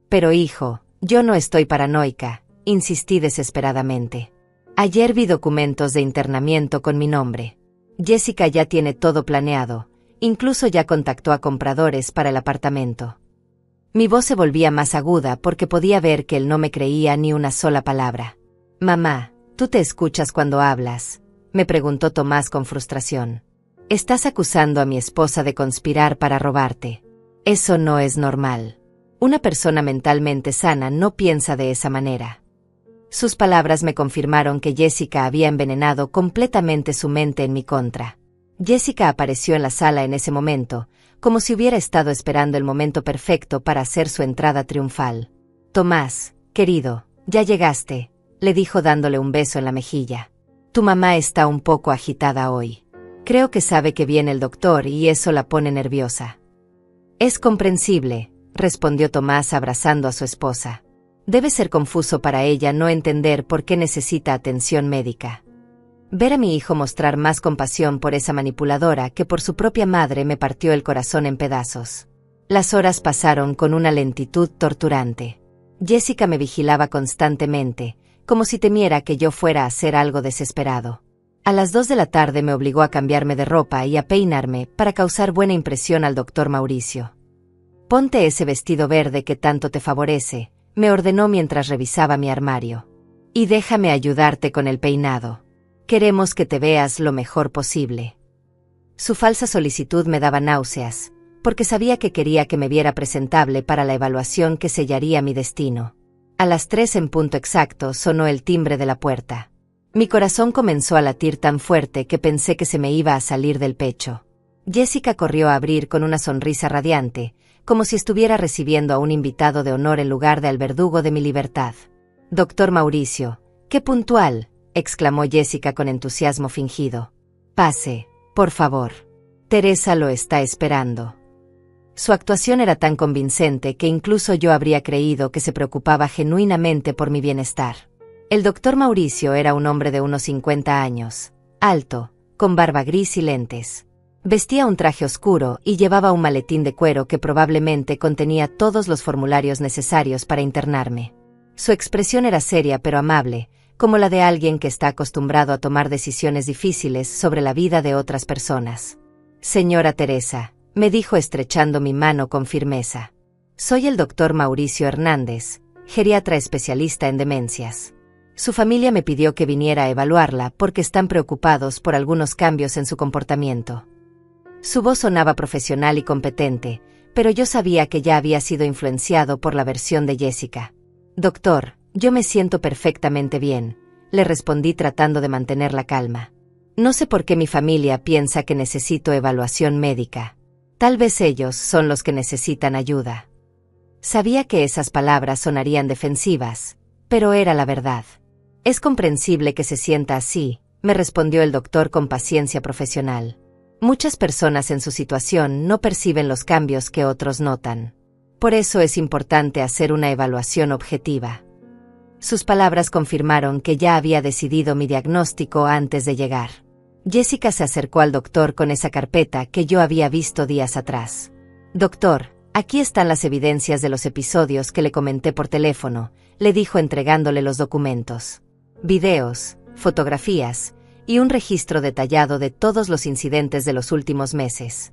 «Pero hijo, yo no estoy paranoica», insistí desesperadamente. «Ayer vi documentos de internamiento con mi nombre. Jessica ya tiene todo planeado, incluso ya contactó a compradores para el apartamento». Mi voz se volvía más aguda porque podía ver que él no me creía ni una sola palabra. «Mamá, ¿tú te escuchas cuando hablas?», me preguntó Tomás con frustración. «Estás acusando a mi esposa de conspirar para robarte. Eso no es normal. Una persona mentalmente sana no piensa de esa manera». Sus palabras me confirmaron que Jessica había envenenado completamente su mente en mi contra. Jessica apareció en la sala en ese momento, como si hubiera estado esperando el momento perfecto para hacer su entrada triunfal. «Tomás, querido, ya llegaste», le dijo dándole un beso en la mejilla. «Tu mamá está un poco agitada hoy. Creo que sabe que viene el doctor y eso la pone nerviosa». «Es comprensible», respondió Tomás abrazando a su esposa. «Debe ser confuso para ella no entender por qué necesita atención médica». Ver a mi hijo mostrar más compasión por esa manipuladora que por su propia madre me partió el corazón en pedazos. Las horas pasaron con una lentitud torturante. Jessica me vigilaba constantemente, como si temiera que yo fuera a hacer algo desesperado. A las 2 de la tarde me obligó a cambiarme de ropa y a peinarme para causar buena impresión al doctor Mauricio. «Ponte ese vestido verde que tanto te favorece», me ordenó mientras revisaba mi armario. «Y déjame ayudarte con el peinado. Queremos que te veas lo mejor posible». Su falsa solicitud me daba náuseas, porque sabía que quería que me viera presentable para la evaluación que sellaría mi destino. A las 3 en punto exacto sonó el timbre de la puerta. Mi corazón comenzó a latir tan fuerte que pensé que se me iba a salir del pecho. Jessica corrió a abrir con una sonrisa radiante, como si estuviera recibiendo a un invitado de honor en lugar de al verdugo de mi libertad. «Doctor Mauricio, qué puntual», exclamó Jessica con entusiasmo fingido. «Pase, por favor. Teresa lo está esperando». Su actuación era tan convincente que incluso yo habría creído que se preocupaba genuinamente por mi bienestar. El doctor Mauricio era un hombre de unos 50 años, alto, con barba gris y lentes. Vestía un traje oscuro y llevaba un maletín de cuero que probablemente contenía todos los formularios necesarios para internarme. Su expresión era seria pero amable, como la de alguien que está acostumbrado a tomar decisiones difíciles sobre la vida de otras personas. «Señora Teresa», me dijo estrechando mi mano con firmeza. «Soy el doctor Mauricio Hernández, geriatra especialista en demencias. Su familia me pidió que viniera a evaluarla porque están preocupados por algunos cambios en su comportamiento». Su voz sonaba profesional y competente, pero yo sabía que ya había sido influenciado por la versión de Jessica. «Doctor, yo me siento perfectamente bien», le respondí tratando de mantener la calma. «No sé por qué mi familia piensa que necesito evaluación médica. Tal vez ellos son los que necesitan ayuda». Sabía que esas palabras sonarían defensivas, pero era la verdad. «Es comprensible que se sienta así», me respondió el doctor con paciencia profesional. Muchas personas en su situación no perciben los cambios que otros notan. Por eso es importante hacer una evaluación objetiva. Sus palabras confirmaron que ya había decidido mi diagnóstico antes de llegar. Jessica se acercó al doctor con esa carpeta que yo había visto días atrás. Doctor, aquí están las evidencias de los episodios que le comenté por teléfono, le dijo entregándole los documentos. Videos, fotografías y un registro detallado de todos los incidentes de los últimos meses.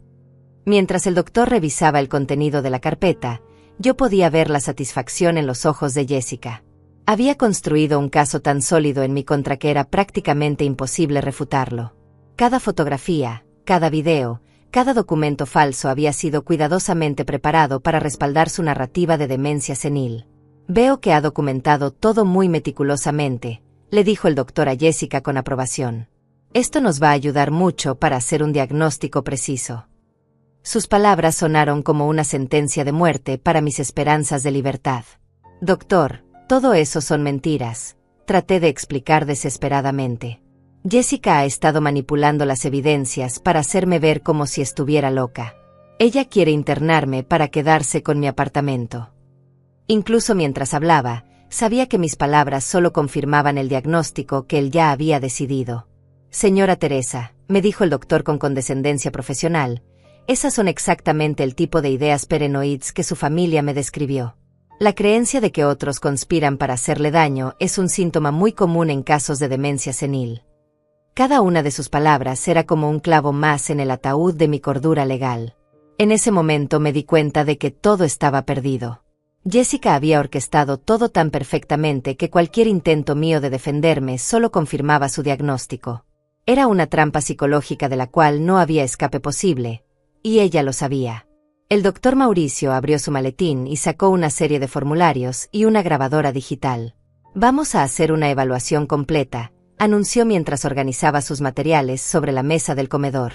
Mientras el doctor revisaba el contenido de la carpeta, yo podía ver la satisfacción en los ojos de Jessica. Había construido un caso tan sólido en mi contra que era prácticamente imposible refutarlo. Cada fotografía, cada video, cada documento falso había sido cuidadosamente preparado para respaldar su narrativa de demencia senil. Veo que ha documentado todo muy meticulosamente, le dijo el doctor a Jessica con aprobación. Esto nos va a ayudar mucho para hacer un diagnóstico preciso. Sus palabras sonaron como una sentencia de muerte para mis esperanzas de libertad. Doctor, todo eso son mentiras, traté de explicar desesperadamente. Jessica ha estado manipulando las evidencias para hacerme ver como si estuviera loca. Ella quiere internarme para quedarse con mi apartamento. Incluso mientras hablaba, sabía que mis palabras solo confirmaban el diagnóstico que él ya había decidido. Señora Teresa, me dijo el doctor con condescendencia profesional, esas son exactamente el tipo de ideas paranoides que su familia me describió. La creencia de que otros conspiran para hacerle daño es un síntoma muy común en casos de demencia senil. Cada una de sus palabras era como un clavo más en el ataúd de mi cordura legal. En ese momento me di cuenta de que todo estaba perdido. Jessica había orquestado todo tan perfectamente que cualquier intento mío de defenderme solo confirmaba su diagnóstico. Era una trampa psicológica de la cual no había escape posible, y ella lo sabía. El doctor Mauricio abrió su maletín y sacó una serie de formularios y una grabadora digital. Vamos a hacer una evaluación completa, anunció mientras organizaba sus materiales sobre la mesa del comedor.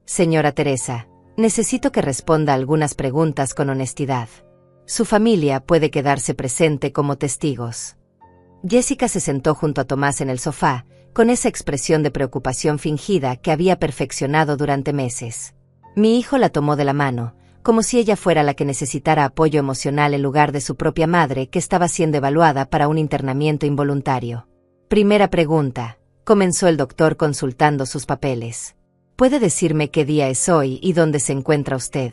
Señora Teresa, necesito que responda algunas preguntas con honestidad. Su familia puede quedarse presente como testigos. Jessica se sentó junto a Tomás en el sofá, con esa expresión de preocupación fingida que había perfeccionado durante meses. Mi hijo la tomó de la mano, como si ella fuera la que necesitara apoyo emocional en lugar de su propia madre que estaba siendo evaluada para un internamiento involuntario. Primera pregunta, comenzó el doctor consultando sus papeles. ¿Puede decirme qué día es hoy y dónde se encuentra usted?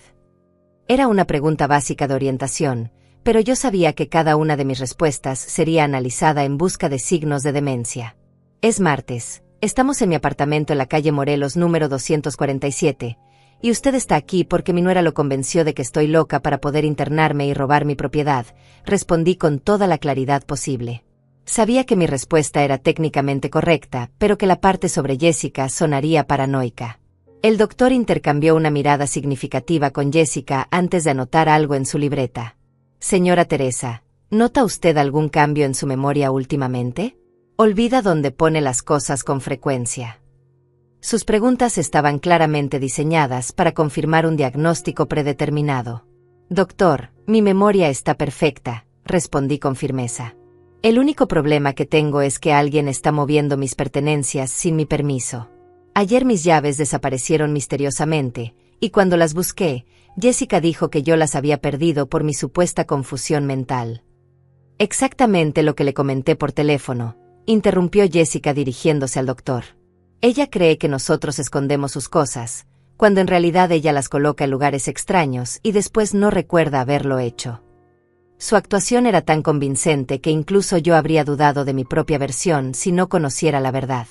Era una pregunta básica de orientación, pero yo sabía que cada una de mis respuestas sería analizada en busca de signos de demencia. Es martes, estamos en mi apartamento en la calle Morelos número 247, y usted está aquí porque mi nuera lo convenció de que estoy loca para poder internarme y robar mi propiedad, respondí con toda la claridad posible. Sabía que mi respuesta era técnicamente correcta, pero que la parte sobre Jessica sonaría paranoica. El doctor intercambió una mirada significativa con Jessica antes de anotar algo en su libreta. Señora Teresa, ¿nota usted algún cambio en su memoria últimamente? Olvida dónde pone las cosas con frecuencia. Sus preguntas estaban claramente diseñadas para confirmar un diagnóstico predeterminado. Doctor, mi memoria está perfecta, respondí con firmeza. El único problema que tengo es que alguien está moviendo mis pertenencias sin mi permiso. Ayer mis llaves desaparecieron misteriosamente, y cuando las busqué, Jessica dijo que yo las había perdido por mi supuesta confusión mental. Exactamente lo que le comenté por teléfono, interrumpió Jessica dirigiéndose al doctor. Ella cree que nosotros escondemos sus cosas, cuando en realidad ella las coloca en lugares extraños y después no recuerda haberlo hecho. Su actuación era tan convincente que incluso yo habría dudado de mi propia versión si no conociera la verdad.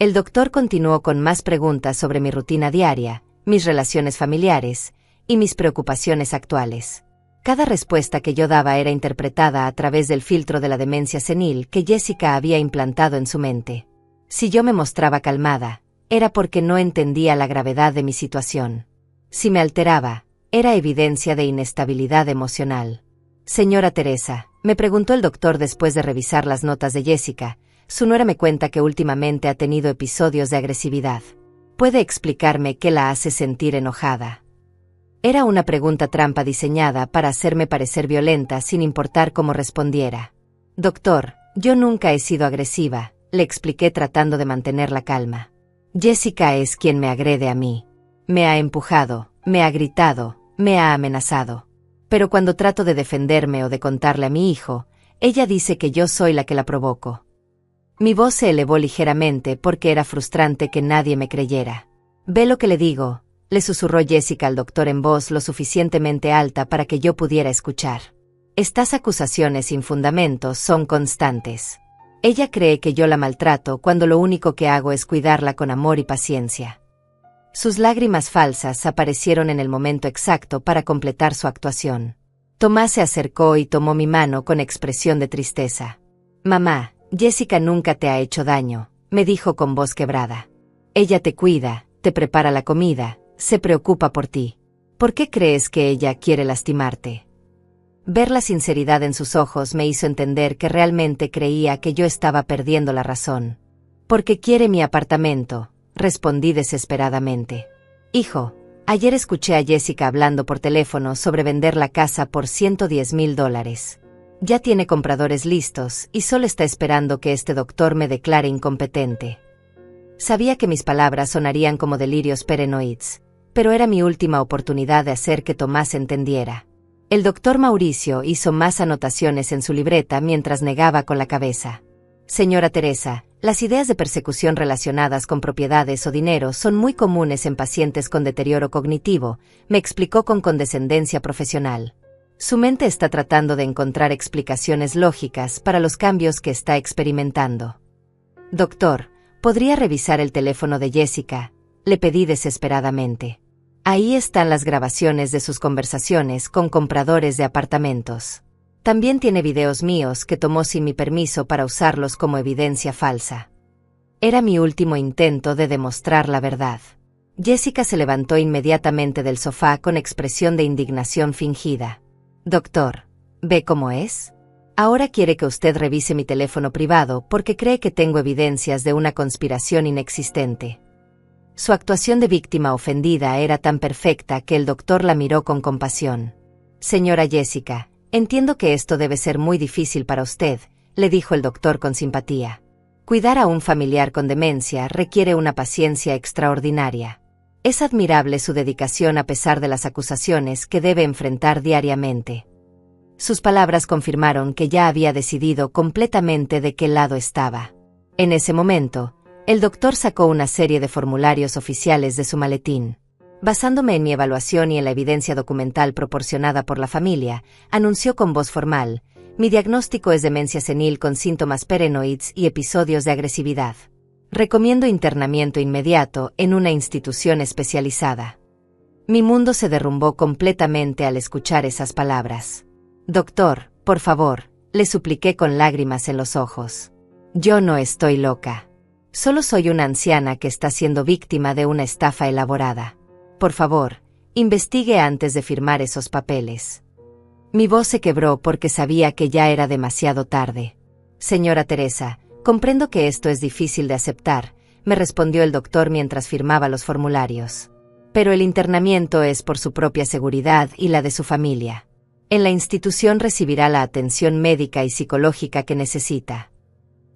El doctor continuó con más preguntas sobre mi rutina diaria, mis relaciones familiares y mis preocupaciones actuales. Cada respuesta que yo daba era interpretada a través del filtro de la demencia senil que Jessica había implantado en su mente. Si yo me mostraba calmada, era porque no entendía la gravedad de mi situación. Si me alteraba, era evidencia de inestabilidad emocional. Señora Teresa, me preguntó el doctor después de revisar las notas de Jessica, su nuera me cuenta que últimamente ha tenido episodios de agresividad. ¿Puede explicarme qué la hace sentir enojada? Era una pregunta trampa diseñada para hacerme parecer violenta sin importar cómo respondiera. Doctor, yo nunca he sido agresiva, le expliqué tratando de mantener la calma. Jessica es quien me agrede a mí. Me ha empujado, me ha gritado, me ha amenazado. Pero cuando trato de defenderme o de contarle a mi hijo, ella dice que yo soy la que la provoco. Mi voz se elevó ligeramente porque era frustrante que nadie me creyera. «Ve lo que le digo», le susurró Jessica al doctor en voz lo suficientemente alta para que yo pudiera escuchar. «Estas acusaciones sin fundamentos son constantes. Ella cree que yo la maltrato cuando lo único que hago es cuidarla con amor y paciencia». Sus lágrimas falsas aparecieron en el momento exacto para completar su actuación. Tomás se acercó y tomó mi mano con expresión de tristeza. «Mamá, Jessica nunca te ha hecho daño», me dijo con voz quebrada. «Ella te cuida, te prepara la comida, se preocupa por ti. ¿Por qué crees que ella quiere lastimarte?» Ver la sinceridad en sus ojos me hizo entender que realmente creía que yo estaba perdiendo la razón. «Porque quiere mi apartamento», respondí desesperadamente. «Hijo, ayer escuché a Jessica hablando por teléfono sobre vender la casa por $110,000. Ya tiene compradores listos y solo está esperando que este doctor me declare incompetente». Sabía que mis palabras sonarían como delirios paranoides, pero era mi última oportunidad de hacer que Tomás entendiera. El doctor Mauricio hizo más anotaciones en su libreta mientras negaba con la cabeza. «Señora Teresa, las ideas de persecución relacionadas con propiedades o dinero son muy comunes en pacientes con deterioro cognitivo», me explicó con condescendencia profesional. «Su mente está tratando de encontrar explicaciones lógicas para los cambios que está experimentando». «Doctor, ¿podría revisar el teléfono de Jessica?», le pedí desesperadamente. «Ahí están las grabaciones de sus conversaciones con compradores de apartamentos. También tiene videos míos que tomó sin mi permiso para usarlos como evidencia falsa». Era mi último intento de demostrar la verdad. Jessica se levantó inmediatamente del sofá con expresión de indignación fingida. «Doctor, ¿ve cómo es? Ahora quiere que usted revise mi teléfono privado porque cree que tengo evidencias de una conspiración inexistente». Su actuación de víctima ofendida era tan perfecta que el doctor la miró con compasión. «Señora Jessica, entiendo que esto debe ser muy difícil para usted», le dijo el doctor con simpatía. «Cuidar a un familiar con demencia requiere una paciencia extraordinaria. Es admirable su dedicación a pesar de las acusaciones que debe enfrentar diariamente». Sus palabras confirmaron que ya había decidido completamente de qué lado estaba. En ese momento, el doctor sacó una serie de formularios oficiales de su maletín. Basándome en mi evaluación y en la evidencia documental proporcionada por la familia, anunció con voz formal: «Mi diagnóstico es demencia senil con síntomas paranoides y episodios de agresividad. Recomiendo internamiento inmediato en una institución especializada». Mi mundo se derrumbó completamente al escuchar esas palabras. «Doctor, por favor», le supliqué con lágrimas en los ojos. «Yo no estoy loca. Solo soy una anciana que está siendo víctima de una estafa elaborada. Por favor, investigue antes de firmar esos papeles». Mi voz se quebró porque sabía que ya era demasiado tarde. «Señora Teresa, comprendo que esto es difícil de aceptar», me respondió el doctor mientras firmaba los formularios. «Pero el internamiento es por su propia seguridad y la de su familia. En la institución recibirá la atención médica y psicológica que necesita».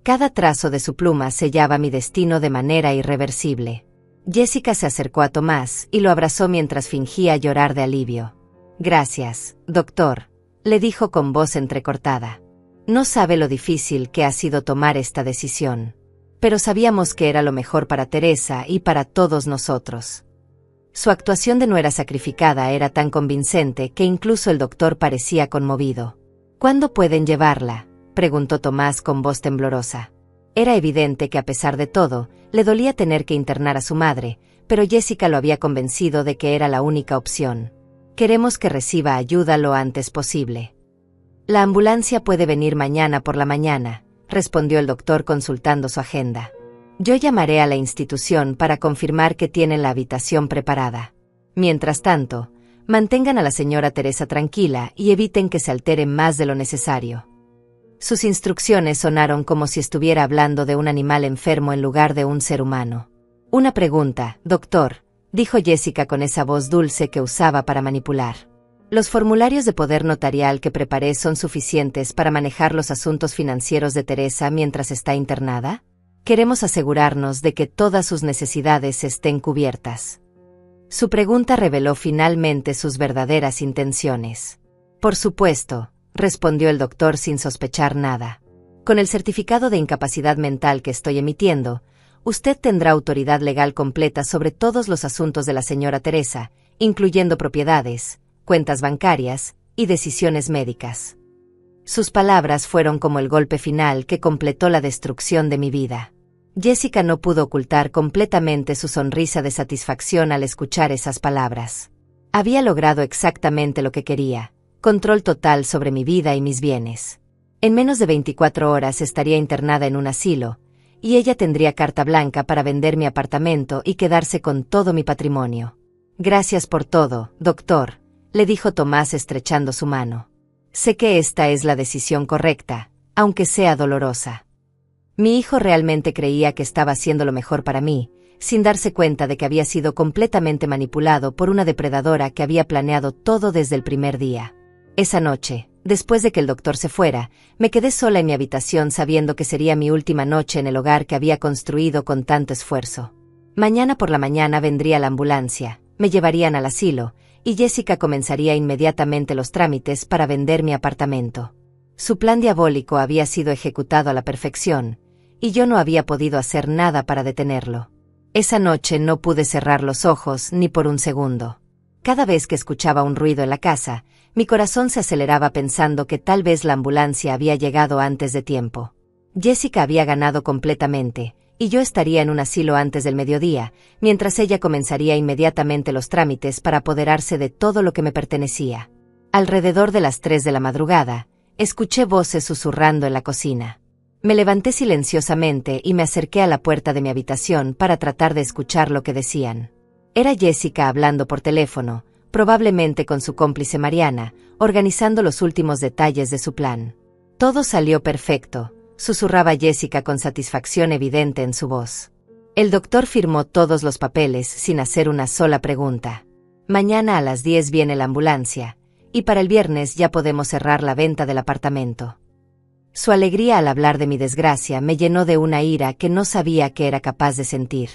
Cada trazo de su pluma sellaba mi destino de manera irreversible. Jessica se acercó a Tomás y lo abrazó mientras fingía llorar de alivio. «Gracias, doctor», le dijo con voz entrecortada. «No sabe lo difícil que ha sido tomar esta decisión. Pero sabíamos que era lo mejor para Teresa y para todos nosotros». Su actuación de nuera sacrificada era tan convincente que incluso el doctor parecía conmovido. «¿Cuándo pueden llevarla?», preguntó Tomás con voz temblorosa. Era evidente que a pesar de todo, le dolía tener que internar a su madre, pero Jessica lo había convencido de que era la única opción. «Queremos que reciba ayuda lo antes posible». «La ambulancia puede venir mañana por la mañana», respondió el doctor consultando su agenda. «Yo llamaré a la institución para confirmar que tienen la habitación preparada. Mientras tanto, mantengan a la señora Teresa tranquila y eviten que se altere más de lo necesario». Sus instrucciones sonaron como si estuviera hablando de un animal enfermo en lugar de un ser humano. «Una pregunta, doctor», dijo Jessica con esa voz dulce que usaba para manipular. «¿Los formularios de poder notarial que preparé son suficientes para manejar los asuntos financieros de Teresa mientras está internada?». Queremos asegurarnos de que todas sus necesidades estén cubiertas. Su pregunta reveló finalmente sus verdaderas intenciones. Por supuesto, respondió el doctor sin sospechar nada. Con el certificado de incapacidad mental que estoy emitiendo, usted tendrá autoridad legal completa sobre todos los asuntos de la señora Teresa, incluyendo propiedades, cuentas bancarias y decisiones médicas. Sus palabras fueron como el golpe final que completó la destrucción de mi vida. Jessica no pudo ocultar completamente su sonrisa de satisfacción al escuchar esas palabras. Había logrado exactamente lo que quería: control total sobre mi vida y mis bienes. En menos de 24 horas estaría internada en un asilo, y ella tendría carta blanca para vender mi apartamento y quedarse con todo mi patrimonio. Gracias por todo, doctor, le dijo Tomás estrechando su mano. Sé que esta es la decisión correcta, aunque sea dolorosa. Mi hijo realmente creía que estaba haciendo lo mejor para mí, sin darse cuenta de que había sido completamente manipulado por una depredadora que había planeado todo desde el primer día. Esa noche, después de que el doctor se fuera, me quedé sola en mi habitación sabiendo que sería mi última noche en el hogar que había construido con tanto esfuerzo. Mañana por la mañana vendría la ambulancia, me llevarían al asilo, y Jessica comenzaría inmediatamente los trámites para vender mi apartamento. Su plan diabólico había sido ejecutado a la perfección, y yo no había podido hacer nada para detenerlo. Esa noche no pude cerrar los ojos ni por un segundo. Cada vez que escuchaba un ruido en la casa, mi corazón se aceleraba pensando que tal vez la ambulancia había llegado antes de tiempo. Jessica había ganado completamente, y yo estaría en un asilo antes del mediodía, mientras ella comenzaría inmediatamente los trámites para apoderarse de todo lo que me pertenecía. Alrededor de las 3 de la madrugada, escuché voces susurrando en la cocina. Me levanté silenciosamente y me acerqué a la puerta de mi habitación para tratar de escuchar lo que decían. Era Jessica hablando por teléfono, probablemente con su cómplice Mariana, organizando los últimos detalles de su plan. Todo salió perfecto, susurraba Jessica con satisfacción evidente en su voz. El doctor firmó todos los papeles sin hacer una sola pregunta. Mañana a las 10 viene la ambulancia, y para el viernes ya podemos cerrar la venta del apartamento. Su alegría al hablar de mi desgracia me llenó de una ira que no sabía que era capaz de sentir.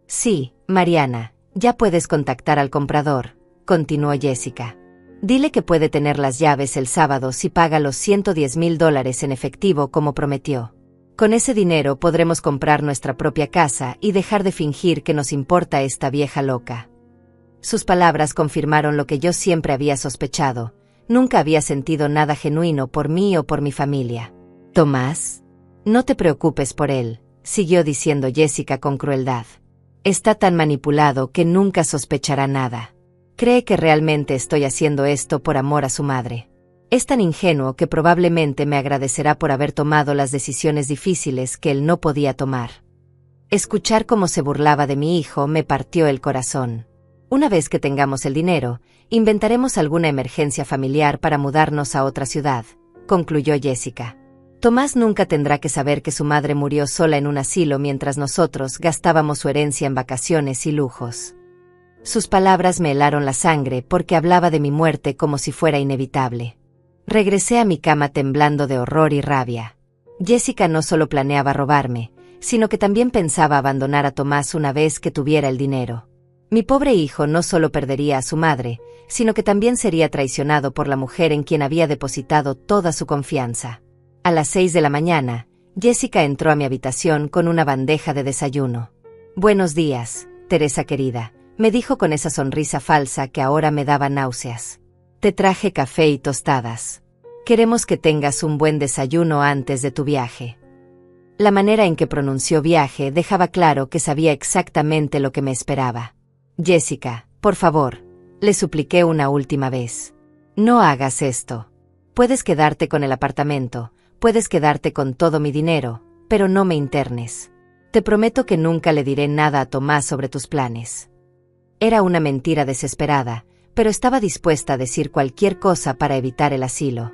Sí, Mariana, ya puedes contactar al comprador, continuó Jessica. Dile que puede tener las llaves el sábado si paga los $110,000 en efectivo como prometió. Con ese dinero podremos comprar nuestra propia casa y dejar de fingir que nos importa esta vieja loca. Sus palabras confirmaron lo que yo siempre había sospechado. Nunca había sentido nada genuino por mí o por mi familia. Tomás, no te preocupes por él, siguió diciendo Jessica con crueldad. Está tan manipulado que nunca sospechará nada. Cree que realmente estoy haciendo esto por amor a su madre. Es tan ingenuo que probablemente me agradecerá por haber tomado las decisiones difíciles que él no podía tomar. Escuchar cómo se burlaba de mi hijo me partió el corazón. Una vez que tengamos el dinero, inventaremos alguna emergencia familiar para mudarnos a otra ciudad, concluyó Jessica. Tomás nunca tendrá que saber que su madre murió sola en un asilo mientras nosotros gastábamos su herencia en vacaciones y lujos. Sus palabras me helaron la sangre porque hablaba de mi muerte como si fuera inevitable. Regresé a mi cama temblando de horror y rabia. Jessica no solo planeaba robarme, sino que también pensaba abandonar a Tomás una vez que tuviera el dinero. Mi pobre hijo no solo perdería a su madre, sino que también sería traicionado por la mujer en quien había depositado toda su confianza. A las 6 de la mañana, Jessica entró a mi habitación con una bandeja de desayuno. Buenos días, Teresa querida, me dijo con esa sonrisa falsa que ahora me daba náuseas. Te traje café y tostadas. Queremos que tengas un buen desayuno antes de tu viaje. La manera en que pronunció viaje dejaba claro que sabía exactamente lo que me esperaba. Jessica, por favor, le supliqué una última vez. No hagas esto. Puedes quedarte con el apartamento. Puedes quedarte con todo mi dinero, pero no me internes. Te prometo que nunca le diré nada a Tomás sobre tus planes. Era una mentira desesperada, pero estaba dispuesta a decir cualquier cosa para evitar el asilo.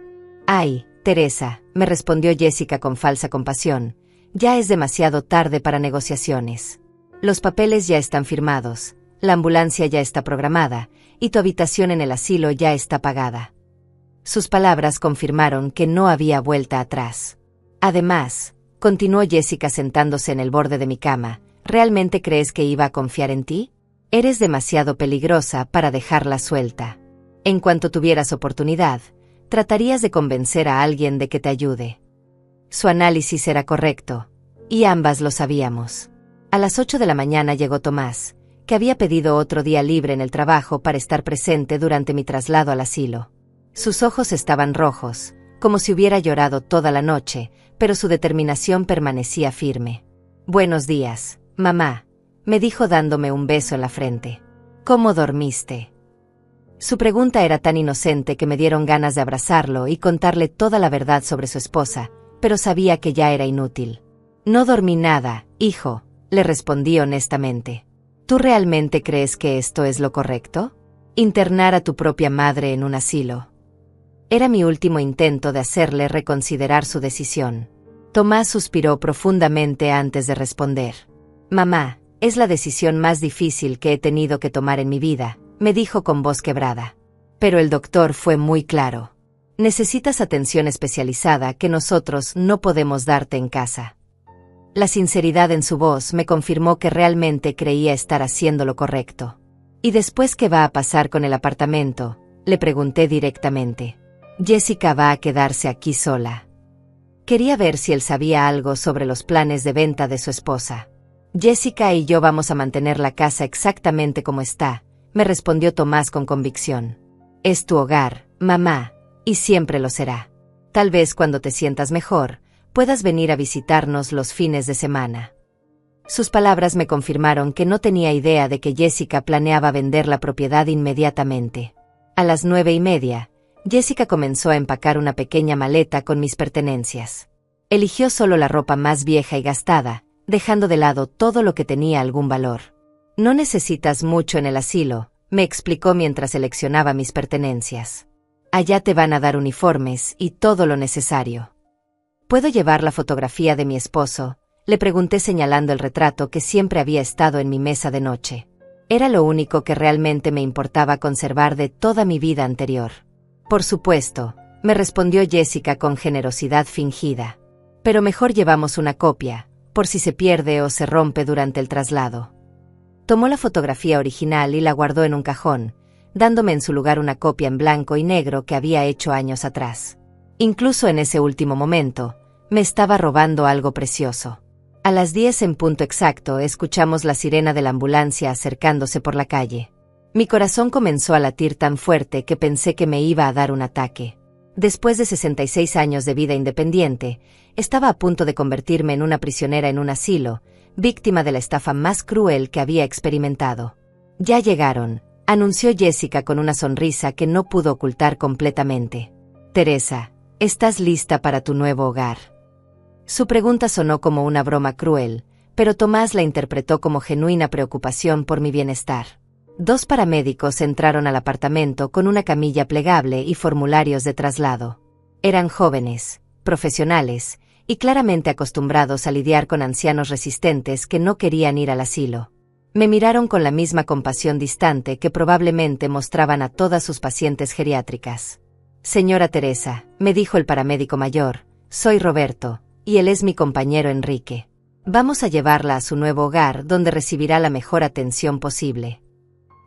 Ay, Teresa, me respondió Jessica con falsa compasión, ya es demasiado tarde para negociaciones. Los papeles ya están firmados, la ambulancia ya está programada, y tu habitación en el asilo ya está pagada. Sus palabras confirmaron que no había vuelta atrás. Además, continuó Jessica sentándose en el borde de mi cama, ¿realmente crees que iba a confiar en ti? Eres demasiado peligrosa para dejarla suelta. En cuanto tuvieras oportunidad, tratarías de convencer a alguien de que te ayude. Su análisis era correcto, y ambas lo sabíamos. A las 8 de la mañana llegó Tomás, que había pedido otro día libre en el trabajo para estar presente durante mi traslado al asilo. Sus ojos estaban rojos, como si hubiera llorado toda la noche, pero su determinación permanecía firme. «Buenos días, mamá», me dijo dándome un beso en la frente. «¿Cómo dormiste?». Su pregunta era tan inocente que me dieron ganas de abrazarlo y contarle toda la verdad sobre su esposa, pero sabía que ya era inútil. «No dormí nada, hijo», le respondí honestamente. «¿Tú realmente crees que esto es lo correcto? Internar a tu propia madre en un asilo». Era mi último intento de hacerle reconsiderar su decisión. Tomás suspiró profundamente antes de responder. «Mamá, es la decisión más difícil que he tenido que tomar en mi vida», me dijo con voz quebrada. Pero el doctor fue muy claro. «Necesitas atención especializada que nosotros no podemos darte en casa». La sinceridad en su voz me confirmó que realmente creía estar haciendo lo correcto. «¿Y después qué va a pasar con el apartamento?», le pregunté directamente. «Jessica va a quedarse aquí sola». Quería ver si él sabía algo sobre los planes de venta de su esposa. «Jessica y yo vamos a mantener la casa exactamente como está», me respondió Tomás con convicción. «Es tu hogar, mamá, y siempre lo será. Tal vez cuando te sientas mejor, puedas venir a visitarnos los fines de semana». Sus palabras me confirmaron que no tenía idea de que Jessica planeaba vender la propiedad inmediatamente. A las 9:30, Jessica comenzó a empacar una pequeña maleta con mis pertenencias. Eligió solo la ropa más vieja y gastada, dejando de lado todo lo que tenía algún valor. «No necesitas mucho en el asilo», me explicó mientras seleccionaba mis pertenencias. «Allá te van a dar uniformes y todo lo necesario». «¿Puedo llevar la fotografía de mi esposo?», le pregunté señalando el retrato que siempre había estado en mi mesa de noche. Era lo único que realmente me importaba conservar de toda mi vida anterior. «Por supuesto», me respondió Jessica con generosidad fingida. «Pero mejor llevamos una copia, por si se pierde o se rompe durante el traslado». Tomó la fotografía original y la guardó en un cajón, dándome en su lugar una copia en blanco y negro que había hecho años atrás. Incluso en ese último momento, me estaba robando algo precioso. A las 10 en punto exacto escuchamos la sirena de la ambulancia acercándose por la calle. Mi corazón comenzó a latir tan fuerte que pensé que me iba a dar un ataque. Después de 66 años de vida independiente, estaba a punto de convertirme en una prisionera en un asilo, víctima de la estafa más cruel que había experimentado. «Ya llegaron», anunció Jessica con una sonrisa que no pudo ocultar completamente. «Teresa, ¿estás lista para tu nuevo hogar?». Su pregunta sonó como una broma cruel, pero Tomás la interpretó como genuina preocupación por mi bienestar. 2 paramédicos entraron al apartamento con una camilla plegable y formularios de traslado. Eran jóvenes, profesionales, y claramente acostumbrados a lidiar con ancianos resistentes que no querían ir al asilo. Me miraron con la misma compasión distante que probablemente mostraban a todas sus pacientes geriátricas. «Señora Teresa», me dijo el paramédico mayor, «soy Roberto, y él es mi compañero Enrique. Vamos a llevarla a su nuevo hogar donde recibirá la mejor atención posible».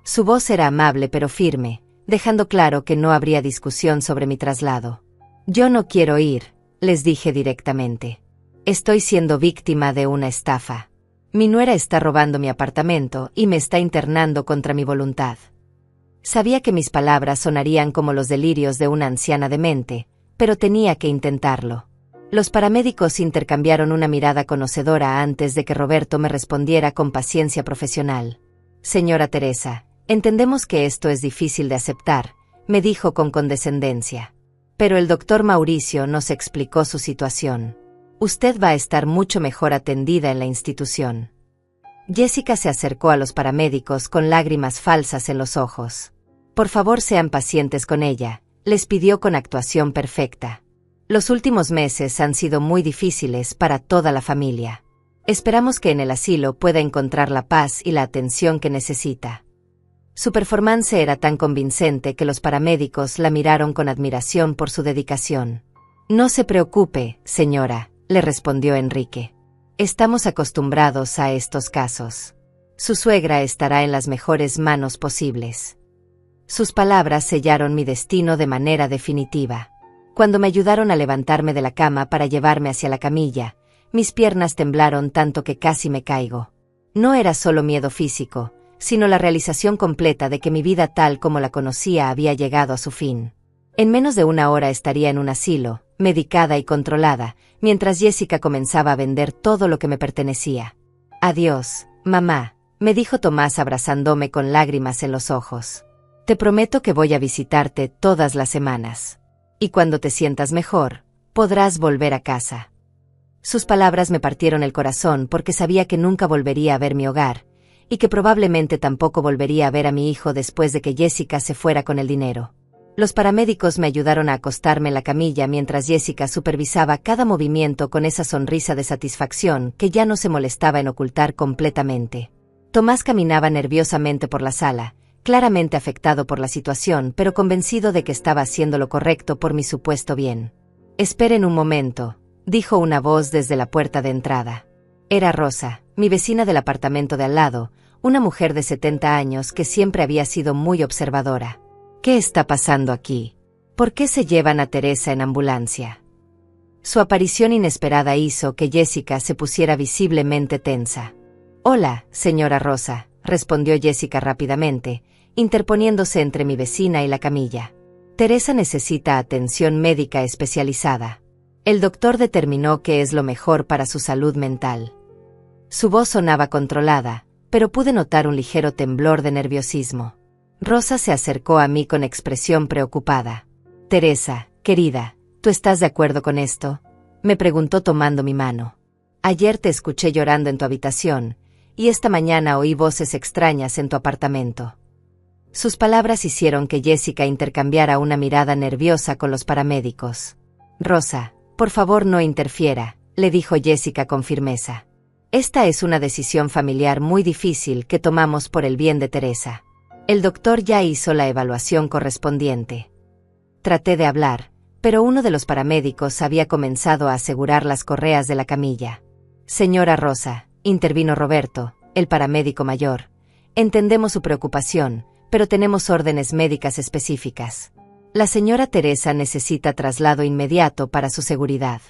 Su voz era amable pero firme, dejando claro que no habría discusión sobre mi traslado. «Yo no quiero ir», les dije directamente. «Estoy siendo víctima de una estafa. Mi nuera está robando mi apartamento y me está internando contra mi voluntad». Sabía que mis palabras sonarían como los delirios de una anciana demente, pero tenía que intentarlo. Los paramédicos intercambiaron una mirada conocedora antes de que Roberto me respondiera con paciencia profesional. «Señora Teresa, entendemos que esto es difícil de aceptar», me dijo con condescendencia. «Pero el doctor Mauricio nos explicó su situación. Usted va a estar mucho mejor atendida en la institución». Jessica se acercó a los paramédicos con lágrimas falsas en los ojos. «Por favor, sean pacientes con ella», les pidió con actuación perfecta. «Los últimos meses han sido muy difíciles para toda la familia. Esperamos que en el asilo pueda encontrar la paz y la atención que necesita». Su performance era tan convincente que los paramédicos la miraron con admiración por su dedicación. «No se preocupe, señora», le respondió Enrique. Estamos acostumbrados a estos casos. Su suegra estará en las mejores manos posibles. Sus palabras sellaron mi destino de manera definitiva. Cuando me ayudaron a levantarme de la cama para llevarme hacia la camilla, mis piernas temblaron tanto que casi me caigo. No era solo miedo físico, sino la realización completa de que mi vida tal como la conocía había llegado a su fin. En menos de una hora estaría en un asilo, medicada y controlada, mientras Jessica comenzaba a vender todo lo que me pertenecía. Adiós, mamá, me dijo Tomás abrazándome con lágrimas en los ojos. Te prometo que voy a visitarte todas las semanas. Y cuando te sientas mejor, podrás volver a casa. Sus palabras me partieron el corazón porque sabía que nunca volvería a ver mi hogar, y que probablemente tampoco volvería a ver a mi hijo después de que Jessica se fuera con el dinero. Los paramédicos me ayudaron a acostarme en la camilla mientras Jessica supervisaba cada movimiento con esa sonrisa de satisfacción que ya no se molestaba en ocultar completamente. Tomás caminaba nerviosamente por la sala, claramente afectado por la situación, pero convencido de que estaba haciendo lo correcto por mi supuesto bien. «Esperen un momento», dijo una voz desde la puerta de entrada. Era Rosa, mi vecina del apartamento de al lado, una mujer de 70 años que siempre había sido muy observadora. «¿Qué está pasando aquí? ¿Por qué se llevan a Teresa en ambulancia?» Su aparición inesperada hizo que Jessica se pusiera visiblemente tensa. «Hola, señora Rosa», respondió Jessica rápidamente, interponiéndose entre mi vecina y la camilla. «Teresa necesita atención médica especializada. El doctor determinó que es lo mejor para su salud mental». Su voz sonaba controlada, pero pude notar un ligero temblor de nerviosismo. Rosa se acercó a mí con expresión preocupada. «Teresa, querida, ¿tú estás de acuerdo con esto?», me preguntó tomando mi mano. «Ayer te escuché llorando en tu habitación, y esta mañana oí voces extrañas en tu apartamento». Sus palabras hicieron que Jessica intercambiara una mirada nerviosa con los paramédicos. «Rosa, por favor no interfiera», le dijo Jessica con firmeza. «Esta es una decisión familiar muy difícil que tomamos por el bien de Teresa. El doctor ya hizo la evaluación correspondiente». Traté de hablar, pero uno de los paramédicos había comenzado a asegurar las correas de la camilla. «Señora Rosa», intervino Roberto, el paramédico mayor, «entendemos su preocupación, pero tenemos órdenes médicas específicas. La señora Teresa necesita traslado inmediato para su seguridad».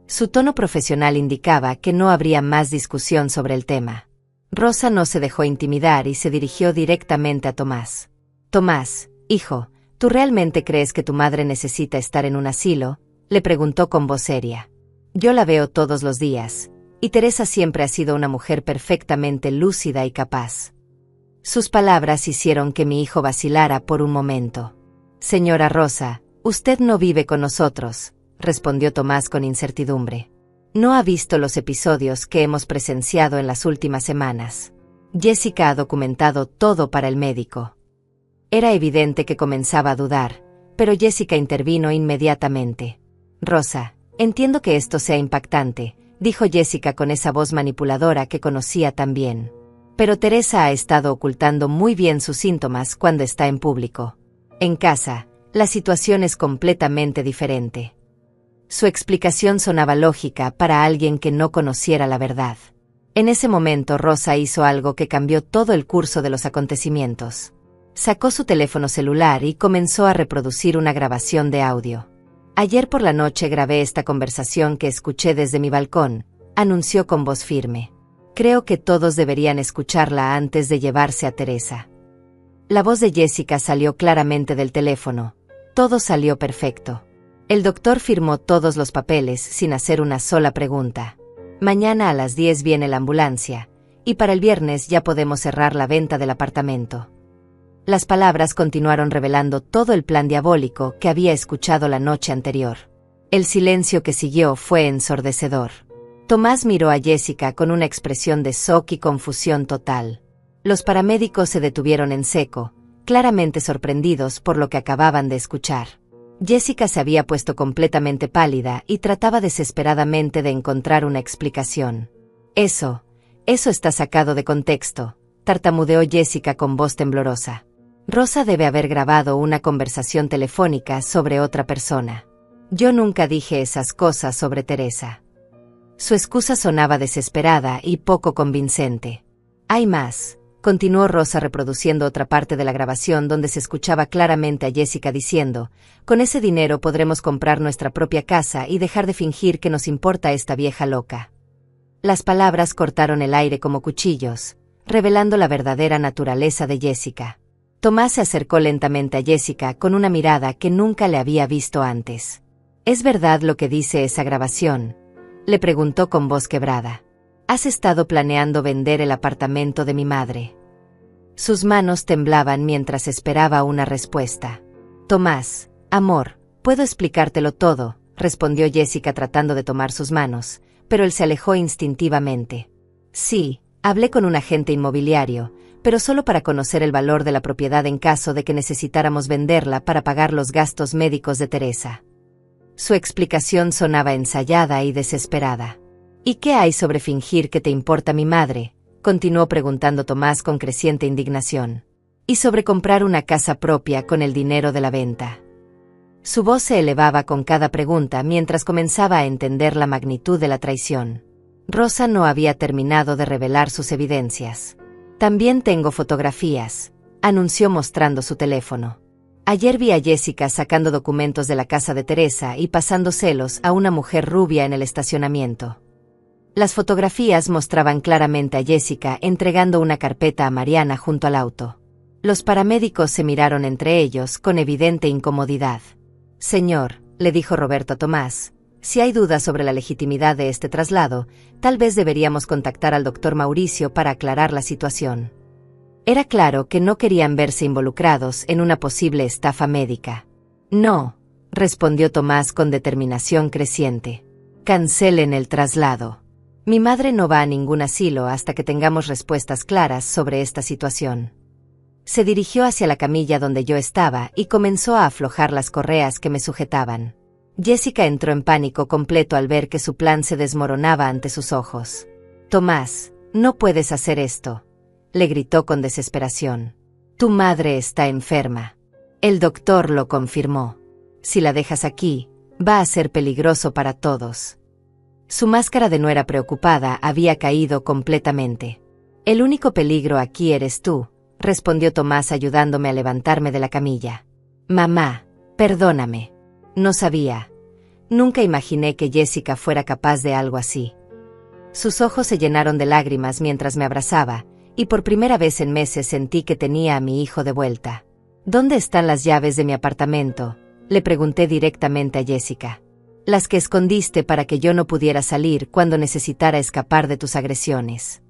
Su tono profesional indicaba que no habría más discusión sobre el tema. Rosa no se dejó intimidar y se dirigió directamente a Tomás. «Tomás, hijo, ¿tú realmente crees que tu madre necesita estar en un asilo?», le preguntó con voz seria. «Yo la veo todos los días, y Teresa siempre ha sido una mujer perfectamente lúcida y capaz». Sus palabras hicieron que mi hijo vacilara por un momento. «Señora Rosa, usted no vive con nosotros», respondió Tomás con incertidumbre. «No ha visto los episodios que hemos presenciado en las últimas semanas. Jessica ha documentado todo para el médico». Era evidente que comenzaba a dudar, pero Jessica intervino inmediatamente. «Rosa, entiendo que esto sea impactante», dijo Jessica con esa voz manipuladora que conocía tan bien. «Pero Teresa ha estado ocultando muy bien sus síntomas cuando está en público. En casa, la situación es completamente diferente». Su explicación sonaba lógica para alguien que no conociera la verdad. En ese momento Rosa hizo algo que cambió todo el curso de los acontecimientos. Sacó su teléfono celular y comenzó a reproducir una grabación de audio. «Ayer por la noche grabé esta conversación que escuché desde mi balcón», anunció con voz firme. «Creo que todos deberían escucharla antes de llevarse a Teresa». La voz de Jessica salió claramente del teléfono. Todo salió perfecto. El doctor firmó todos los papeles sin hacer una sola pregunta. «Mañana a las 10 viene la ambulancia, y para el viernes ya podemos cerrar la venta del apartamento». Las palabras continuaron revelando todo el plan diabólico que había escuchado la noche anterior. El silencio que siguió fue ensordecedor. Tomás miró a Jessica con una expresión de shock y confusión total. Los paramédicos se detuvieron en seco, claramente sorprendidos por lo que acababan de escuchar. Jessica se había puesto completamente pálida y trataba desesperadamente de encontrar una explicación. Eso está sacado de contexto», tartamudeó Jessica con voz temblorosa. «Rosa debe haber grabado una conversación telefónica sobre otra persona. Yo nunca dije esas cosas sobre Teresa». Su excusa sonaba desesperada y poco convincente. Hay más, continuó Rosa reproduciendo otra parte de la grabación donde se escuchaba claramente a Jessica diciendo, con ese dinero podremos comprar nuestra propia casa y dejar de fingir que nos importa esta vieja loca. Las palabras cortaron el aire como cuchillos, revelando la verdadera naturaleza de Jessica. Tomás se acercó lentamente a Jessica con una mirada que nunca le había visto antes. ¿Es verdad lo que dice esa grabación?, le preguntó con voz quebrada. ¿Has estado planeando vender el apartamento de mi madre? Sus manos temblaban mientras esperaba una respuesta. Tomás, amor, puedo explicártelo todo, respondió Jessica tratando de tomar sus manos, pero él se alejó instintivamente. Sí, hablé con un agente inmobiliario, pero solo para conocer el valor de la propiedad en caso de que necesitáramos venderla para pagar los gastos médicos de Teresa. Su explicación sonaba ensayada y desesperada. ¿Y qué hay sobre fingir que te importa mi madre?, continuó preguntando Tomás con creciente indignación. Y sobre comprar una casa propia con el dinero de la venta. Su voz se elevaba con cada pregunta mientras comenzaba a entender la magnitud de la traición. Rosa no había terminado de revelar sus evidencias. También tengo fotografías, anunció mostrando su teléfono. Ayer vi a Jessica sacando documentos de la casa de Teresa y pasando celos a una mujer rubia en el estacionamiento. Las fotografías mostraban claramente a Jessica entregando una carpeta a Mariana junto al auto. Los paramédicos se miraron entre ellos con evidente incomodidad. Señor, le dijo Roberto a Tomás, si hay dudas sobre la legitimidad de este traslado, tal vez deberíamos contactar al doctor Mauricio para aclarar la situación. Era claro que no querían verse involucrados en una posible estafa médica. No, respondió Tomás con determinación creciente. Cancelen el traslado. Mi madre no va a ningún asilo hasta que tengamos respuestas claras sobre esta situación. Se dirigió hacia la camilla donde yo estaba y comenzó a aflojar las correas que me sujetaban. Jessica entró en pánico completo al ver que su plan se desmoronaba ante sus ojos. Tomás, no puedes hacer esto, le gritó con desesperación. Tu madre está enferma. El doctor lo confirmó. Si la dejas aquí, va a ser peligroso para todos. Su máscara de nuera preocupada había caído completamente. El único peligro aquí eres tú, respondió Tomás ayudándome a levantarme de la camilla. Mamá, perdóname. No sabía. Nunca imaginé que Jessica fuera capaz de algo así. Sus ojos se llenaron de lágrimas mientras me abrazaba, y por primera vez en meses sentí que tenía a mi hijo de vuelta. ¿Dónde están las llaves de mi apartamento?, le pregunté directamente a Jessica. Las que escondiste para que yo no pudiera salir cuando necesitara escapar de tus agresiones.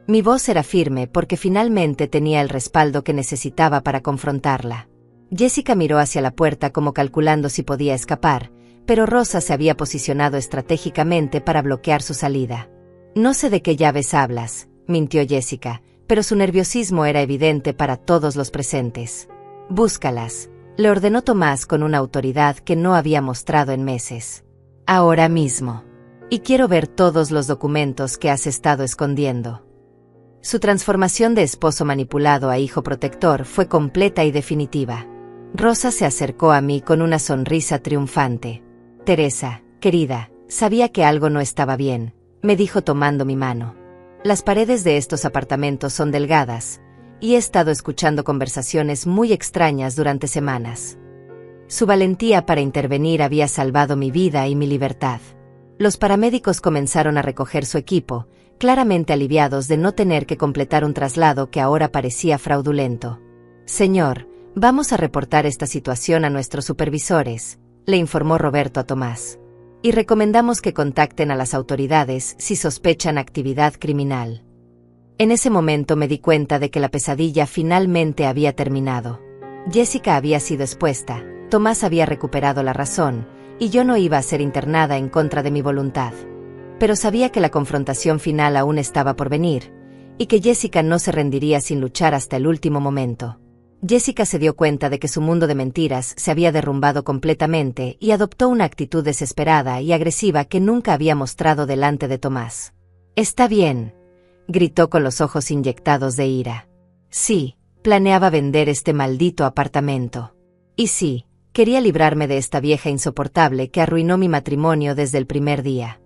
Mi voz era firme porque finalmente tenía el respaldo que necesitaba para confrontarla. Jessica miró hacia la puerta como calculando si podía escapar, pero Rosa se había posicionado estratégicamente para bloquear su salida. No sé de qué llaves hablas, mintió Jessica, pero su nerviosismo era evidente para todos los presentes. Búscalas, le ordenó Tomás con una autoridad que no había mostrado en meses. Ahora mismo. Y quiero ver todos los documentos que has estado escondiendo. Su transformación de esposo manipulado a hijo protector fue completa y definitiva. Rosa se acercó a mí con una sonrisa triunfante. Teresa, querida, sabía que algo no estaba bien, me dijo tomando mi mano. Las paredes de estos apartamentos son delgadas, y he estado escuchando conversaciones muy extrañas durante semanas. Su valentía para intervenir había salvado mi vida y mi libertad. Los paramédicos comenzaron a recoger su equipo, claramente aliviados de no tener que completar un traslado que ahora parecía fraudulento. Señor, vamos a reportar esta situación a nuestros supervisores, le informó Roberto a Tomás. Y recomendamos que contacten a las autoridades si sospechan actividad criminal. En ese momento me di cuenta de que la pesadilla finalmente había terminado. Jessica había sido expuesta, Tomás había recuperado la razón, y yo no iba a ser internada en contra de mi voluntad. Pero sabía que la confrontación final aún estaba por venir, y que Jessica no se rendiría sin luchar hasta el último momento. Jessica se dio cuenta de que su mundo de mentiras se había derrumbado completamente y adoptó una actitud desesperada y agresiva que nunca había mostrado delante de Tomás. «Está bien», gritó con los ojos inyectados de ira. Sí, planeaba vender este maldito apartamento. Y sí, quería librarme de esta vieja insoportable que arruinó mi matrimonio desde el primer día.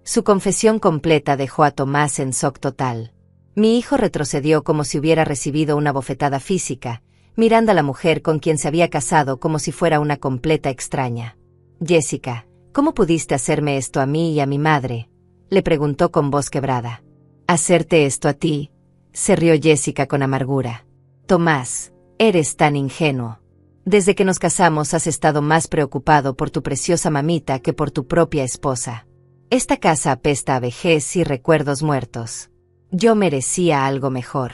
Su confesión completa dejó a Tomás en shock total. Mi hijo retrocedió como si hubiera recibido una bofetada física, mirando a la mujer con quien se había casado como si fuera una completa extraña. Jessica, ¿cómo pudiste hacerme esto a mí y a mi madre?, le preguntó con voz quebrada. ¿Hacerte esto a ti?, se rió Jessica con amargura. Tomás, eres tan ingenuo. Desde que nos casamos has estado más preocupado por tu preciosa mamita que por tu propia esposa. Esta casa apesta a vejez y recuerdos muertos. Yo merecía algo mejor.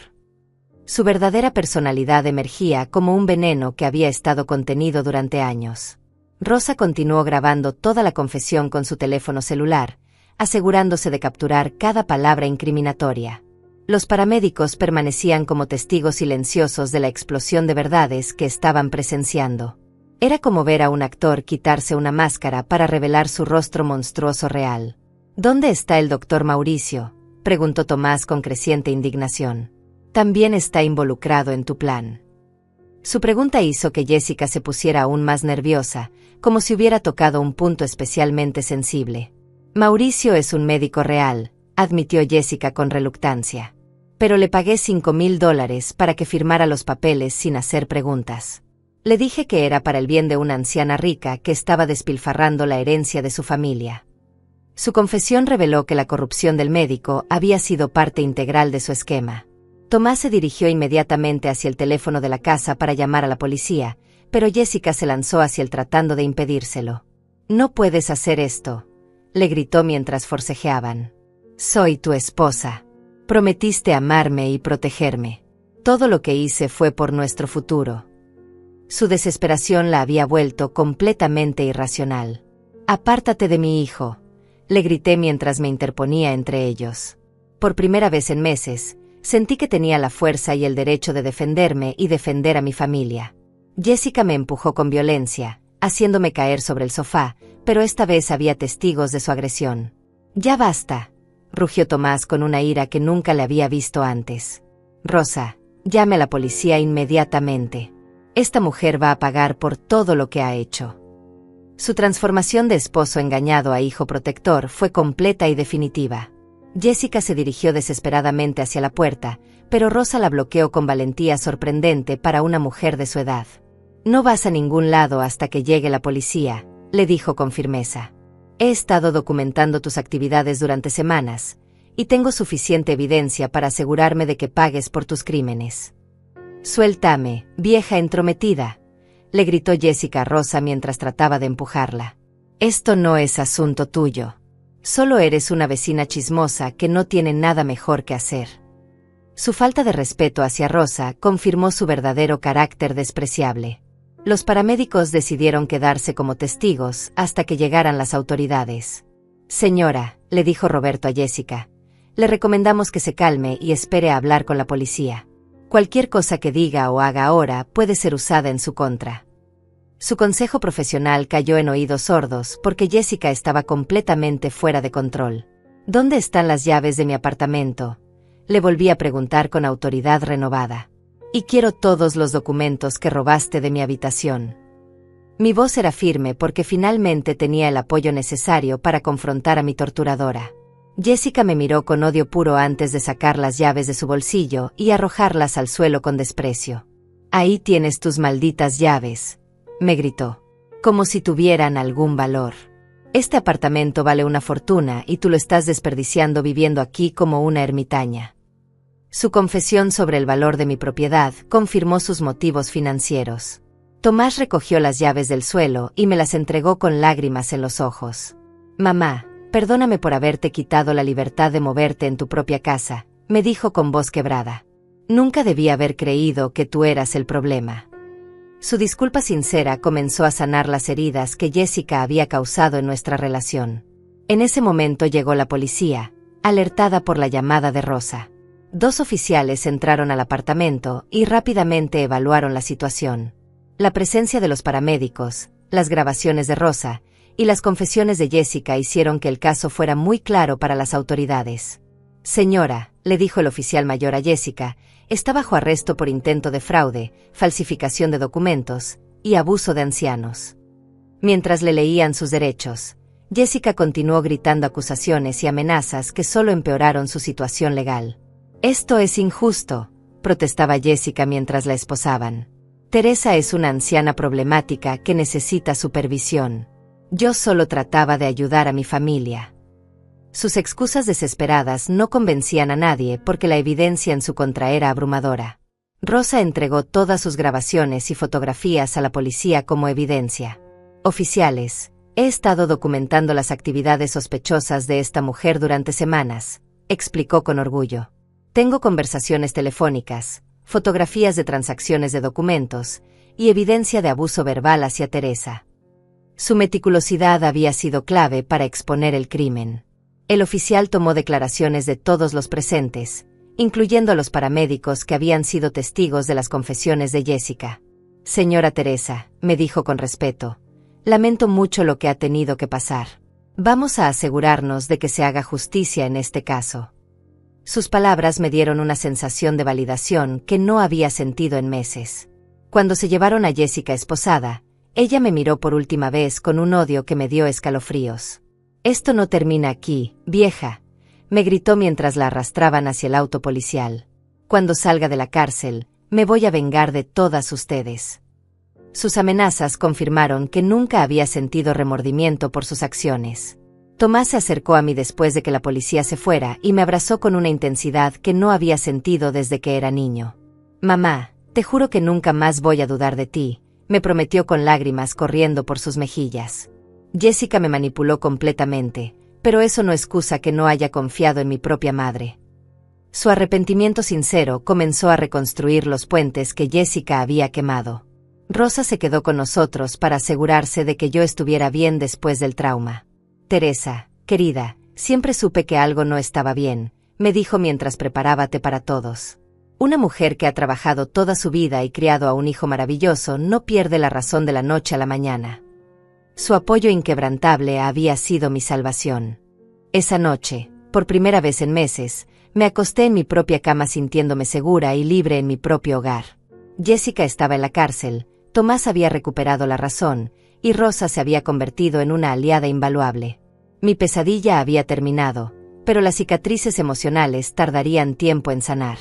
Su verdadera personalidad emergía como un veneno que había estado contenido durante años. Rosa continuó grabando toda la confesión con su teléfono celular, asegurándose de capturar cada palabra incriminatoria. Los paramédicos permanecían como testigos silenciosos de la explosión de verdades que estaban presenciando. Era como ver a un actor quitarse una máscara para revelar su rostro monstruoso real. ¿Dónde está el doctor Mauricio?, preguntó Tomás con creciente indignación. También está involucrado en tu plan. Su pregunta hizo que Jessica se pusiera aún más nerviosa, como si hubiera tocado un punto especialmente sensible. Mauricio es un médico real, admitió Jessica con reluctancia. Pero le pagué $5,000 para que firmara los papeles sin hacer preguntas. Le dije que era para el bien de una anciana rica que estaba despilfarrando la herencia de su familia. Su confesión reveló que la corrupción del médico había sido parte integral de su esquema. Tomás se dirigió inmediatamente hacia el teléfono de la casa para llamar a la policía, pero Jessica se lanzó hacia él tratando de impedírselo. «No puedes hacer esto», le gritó mientras forcejeaban. «Soy tu esposa. Prometiste amarme y protegerme. Todo lo que hice fue por nuestro futuro». Su desesperación la había vuelto completamente irracional. «Apártate de mi hijo», le grité mientras me interponía entre ellos. Por primera vez en meses, sentí que tenía la fuerza y el derecho de defenderme y defender a mi familia. Jessica me empujó con violencia, haciéndome caer sobre el sofá, pero esta vez había testigos de su agresión. «Ya basta», rugió Tomás con una ira que nunca le había visto antes. «Rosa, llame a la policía inmediatamente. Esta mujer va a pagar por todo lo que ha hecho». Su transformación de esposo engañado a hijo protector fue completa y definitiva. Jessica se dirigió desesperadamente hacia la puerta, pero Rosa la bloqueó con valentía sorprendente para una mujer de su edad. «No vas a ningún lado hasta que llegue la policía», le dijo con firmeza. «He estado documentando tus actividades durante semanas, y tengo suficiente evidencia para asegurarme de que pagues por tus crímenes». «Suéltame, vieja entrometida», le gritó Jessica a Rosa mientras trataba de empujarla. «Esto no es asunto tuyo. Solo eres una vecina chismosa que no tiene nada mejor que hacer». Su falta de respeto hacia Rosa confirmó su verdadero carácter despreciable. Los paramédicos decidieron quedarse como testigos hasta que llegaran las autoridades. «Señora», le dijo Roberto a Jessica, «le recomendamos que se calme y espere a hablar con la policía. Cualquier cosa que diga o haga ahora puede ser usada en su contra». Su consejo profesional cayó en oídos sordos porque Jessica estaba completamente fuera de control. «¿Dónde están las llaves de mi apartamento?», le volví a preguntar con autoridad renovada. «Y quiero todos los documentos que robaste de mi habitación». Mi voz era firme porque finalmente tenía el apoyo necesario para confrontar a mi torturadora. Jessica me miró con odio puro antes de sacar las llaves de su bolsillo y arrojarlas al suelo con desprecio. «Ahí tienes tus malditas llaves», me gritó, «como si tuvieran algún valor. Este apartamento vale una fortuna y tú lo estás desperdiciando viviendo aquí como una ermitaña». Su confesión sobre el valor de mi propiedad confirmó sus motivos financieros. Tomás recogió las llaves del suelo y me las entregó con lágrimas en los ojos. «Mamá, perdóname por haberte quitado la libertad de moverte en tu propia casa», me dijo con voz quebrada. «Nunca debí haber creído que tú eras el problema». Su disculpa sincera comenzó a sanar las heridas que Jessica había causado en nuestra relación. En ese momento llegó la policía, alertada por la llamada de Rosa. 2 oficiales entraron al apartamento y rápidamente evaluaron la situación. La presencia de los paramédicos, las grabaciones de Rosa y las confesiones de Jessica hicieron que el caso fuera muy claro para las autoridades. «Señora», le dijo el oficial mayor a Jessica, «está bajo arresto por intento de fraude, falsificación de documentos y abuso de ancianos». Mientras le leían sus derechos, Jessica continuó gritando acusaciones y amenazas que solo empeoraron su situación legal. «Esto es injusto», protestaba Jessica mientras la esposaban. «Teresa es una anciana problemática que necesita supervisión. Yo solo trataba de ayudar a mi familia». Sus excusas desesperadas no convencían a nadie porque la evidencia en su contra era abrumadora. Rosa entregó todas sus grabaciones y fotografías a la policía como evidencia. «Oficiales, he estado documentando las actividades sospechosas de esta mujer durante semanas», explicó con orgullo. «Tengo conversaciones telefónicas, fotografías de transacciones de documentos y evidencia de abuso verbal hacia Teresa». Su meticulosidad había sido clave para exponer el crimen. El oficial tomó declaraciones de todos los presentes, incluyendo a los paramédicos que habían sido testigos de las confesiones de Jessica. «Señora Teresa», me dijo con respeto, «lamento mucho lo que ha tenido que pasar. Vamos a asegurarnos de que se haga justicia en este caso». Sus palabras me dieron una sensación de validación que no había sentido en meses. Cuando se llevaron a Jessica esposada, ella me miró por última vez con un odio que me dio escalofríos. «Esto no termina aquí, vieja», me gritó mientras la arrastraban hacia el auto policial. «Cuando salga de la cárcel, me voy a vengar de todas ustedes». Sus amenazas confirmaron que nunca había sentido remordimiento por sus acciones. Tomás se acercó a mí después de que la policía se fuera y me abrazó con una intensidad que no había sentido desde que era niño. «Mamá, te juro que nunca más voy a dudar de ti», me prometió con lágrimas corriendo por sus mejillas. Jessica me manipuló completamente, pero eso no excusa que no haya confiado en mi propia madre. Su arrepentimiento sincero comenzó a reconstruir los puentes que Jessica había quemado. Rosa se quedó con nosotros para asegurarse de que yo estuviera bien después del trauma. «Teresa, querida, siempre supe que algo no estaba bien», me dijo mientras preparaba té para todos. «Una mujer que ha trabajado toda su vida y criado a un hijo maravilloso no pierde la razón de la noche a la mañana». Su apoyo inquebrantable había sido mi salvación. Esa noche, por primera vez en meses, me acosté en mi propia cama sintiéndome segura y libre en mi propio hogar. Jessica estaba en la cárcel, Tomás había recuperado la razón, y Rosa se había convertido en una aliada invaluable. Mi pesadilla había terminado, pero las cicatrices emocionales tardarían tiempo en sanar.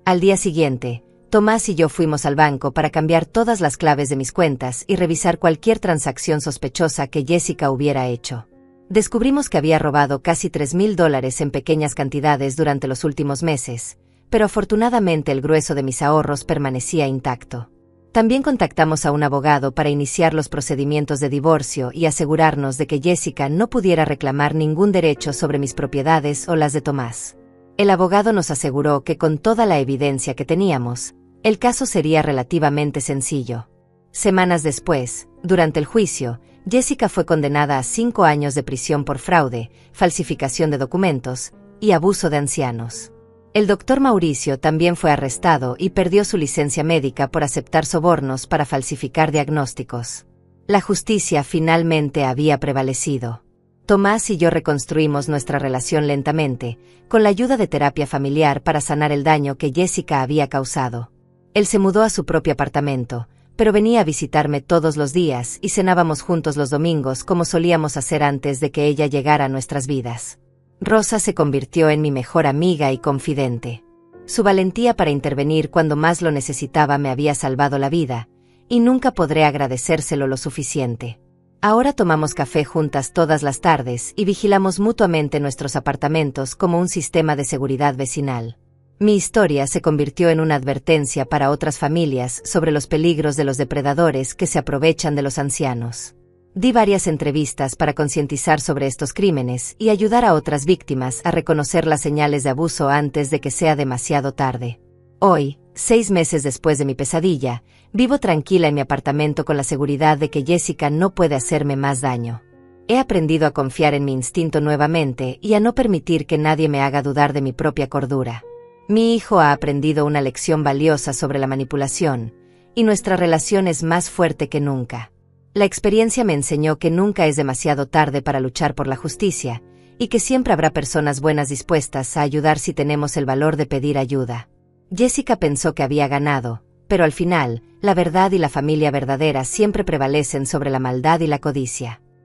Al día siguiente, Tomás y yo fuimos al banco para cambiar todas las claves de mis cuentas y revisar cualquier transacción sospechosa que Jessica hubiera hecho. Descubrimos que había robado casi $3,000 en pequeñas cantidades durante los últimos meses, pero afortunadamente el grueso de mis ahorros permanecía intacto. También contactamos a un abogado para iniciar los procedimientos de divorcio y asegurarnos de que Jessica no pudiera reclamar ningún derecho sobre mis propiedades o las de Tomás. El abogado nos aseguró que con toda la evidencia que teníamos, el caso sería relativamente sencillo. Semanas después, durante el juicio, Jessica fue condenada a 5 años de prisión por fraude, falsificación de documentos y abuso de ancianos. El doctor Mauricio también fue arrestado y perdió su licencia médica por aceptar sobornos para falsificar diagnósticos. La justicia finalmente había prevalecido. Tomás y yo reconstruimos nuestra relación lentamente, con la ayuda de terapia familiar para sanar el daño que Jessica había causado. Él se mudó a su propio apartamento, pero venía a visitarme todos los días y cenábamos juntos los domingos como solíamos hacer antes de que ella llegara a nuestras vidas. Rosa se convirtió en mi mejor amiga y confidente. Su valentía para intervenir cuando más lo necesitaba me había salvado la vida, y nunca podré agradecérselo lo suficiente. Ahora tomamos café juntas todas las tardes y vigilamos mutuamente nuestros apartamentos como un sistema de seguridad vecinal. Mi historia se convirtió en una advertencia para otras familias sobre los peligros de los depredadores que se aprovechan de los ancianos. Di varias entrevistas para concientizar sobre estos crímenes y ayudar a otras víctimas a reconocer las señales de abuso antes de que sea demasiado tarde. Hoy, 6 meses después de mi pesadilla, vivo tranquila en mi apartamento con la seguridad de que Jessica no puede hacerme más daño. He aprendido a confiar en mi instinto nuevamente y a no permitir que nadie me haga dudar de mi propia cordura. Mi hijo ha aprendido una lección valiosa sobre la manipulación, y nuestra relación es más fuerte que nunca. La experiencia me enseñó que nunca es demasiado tarde para luchar por la justicia, y que siempre habrá personas buenas dispuestas a ayudar si tenemos el valor de pedir ayuda. Jessica pensó que había ganado, pero al final, la verdad y la familia verdadera siempre prevalecen sobre la maldad y la codicia.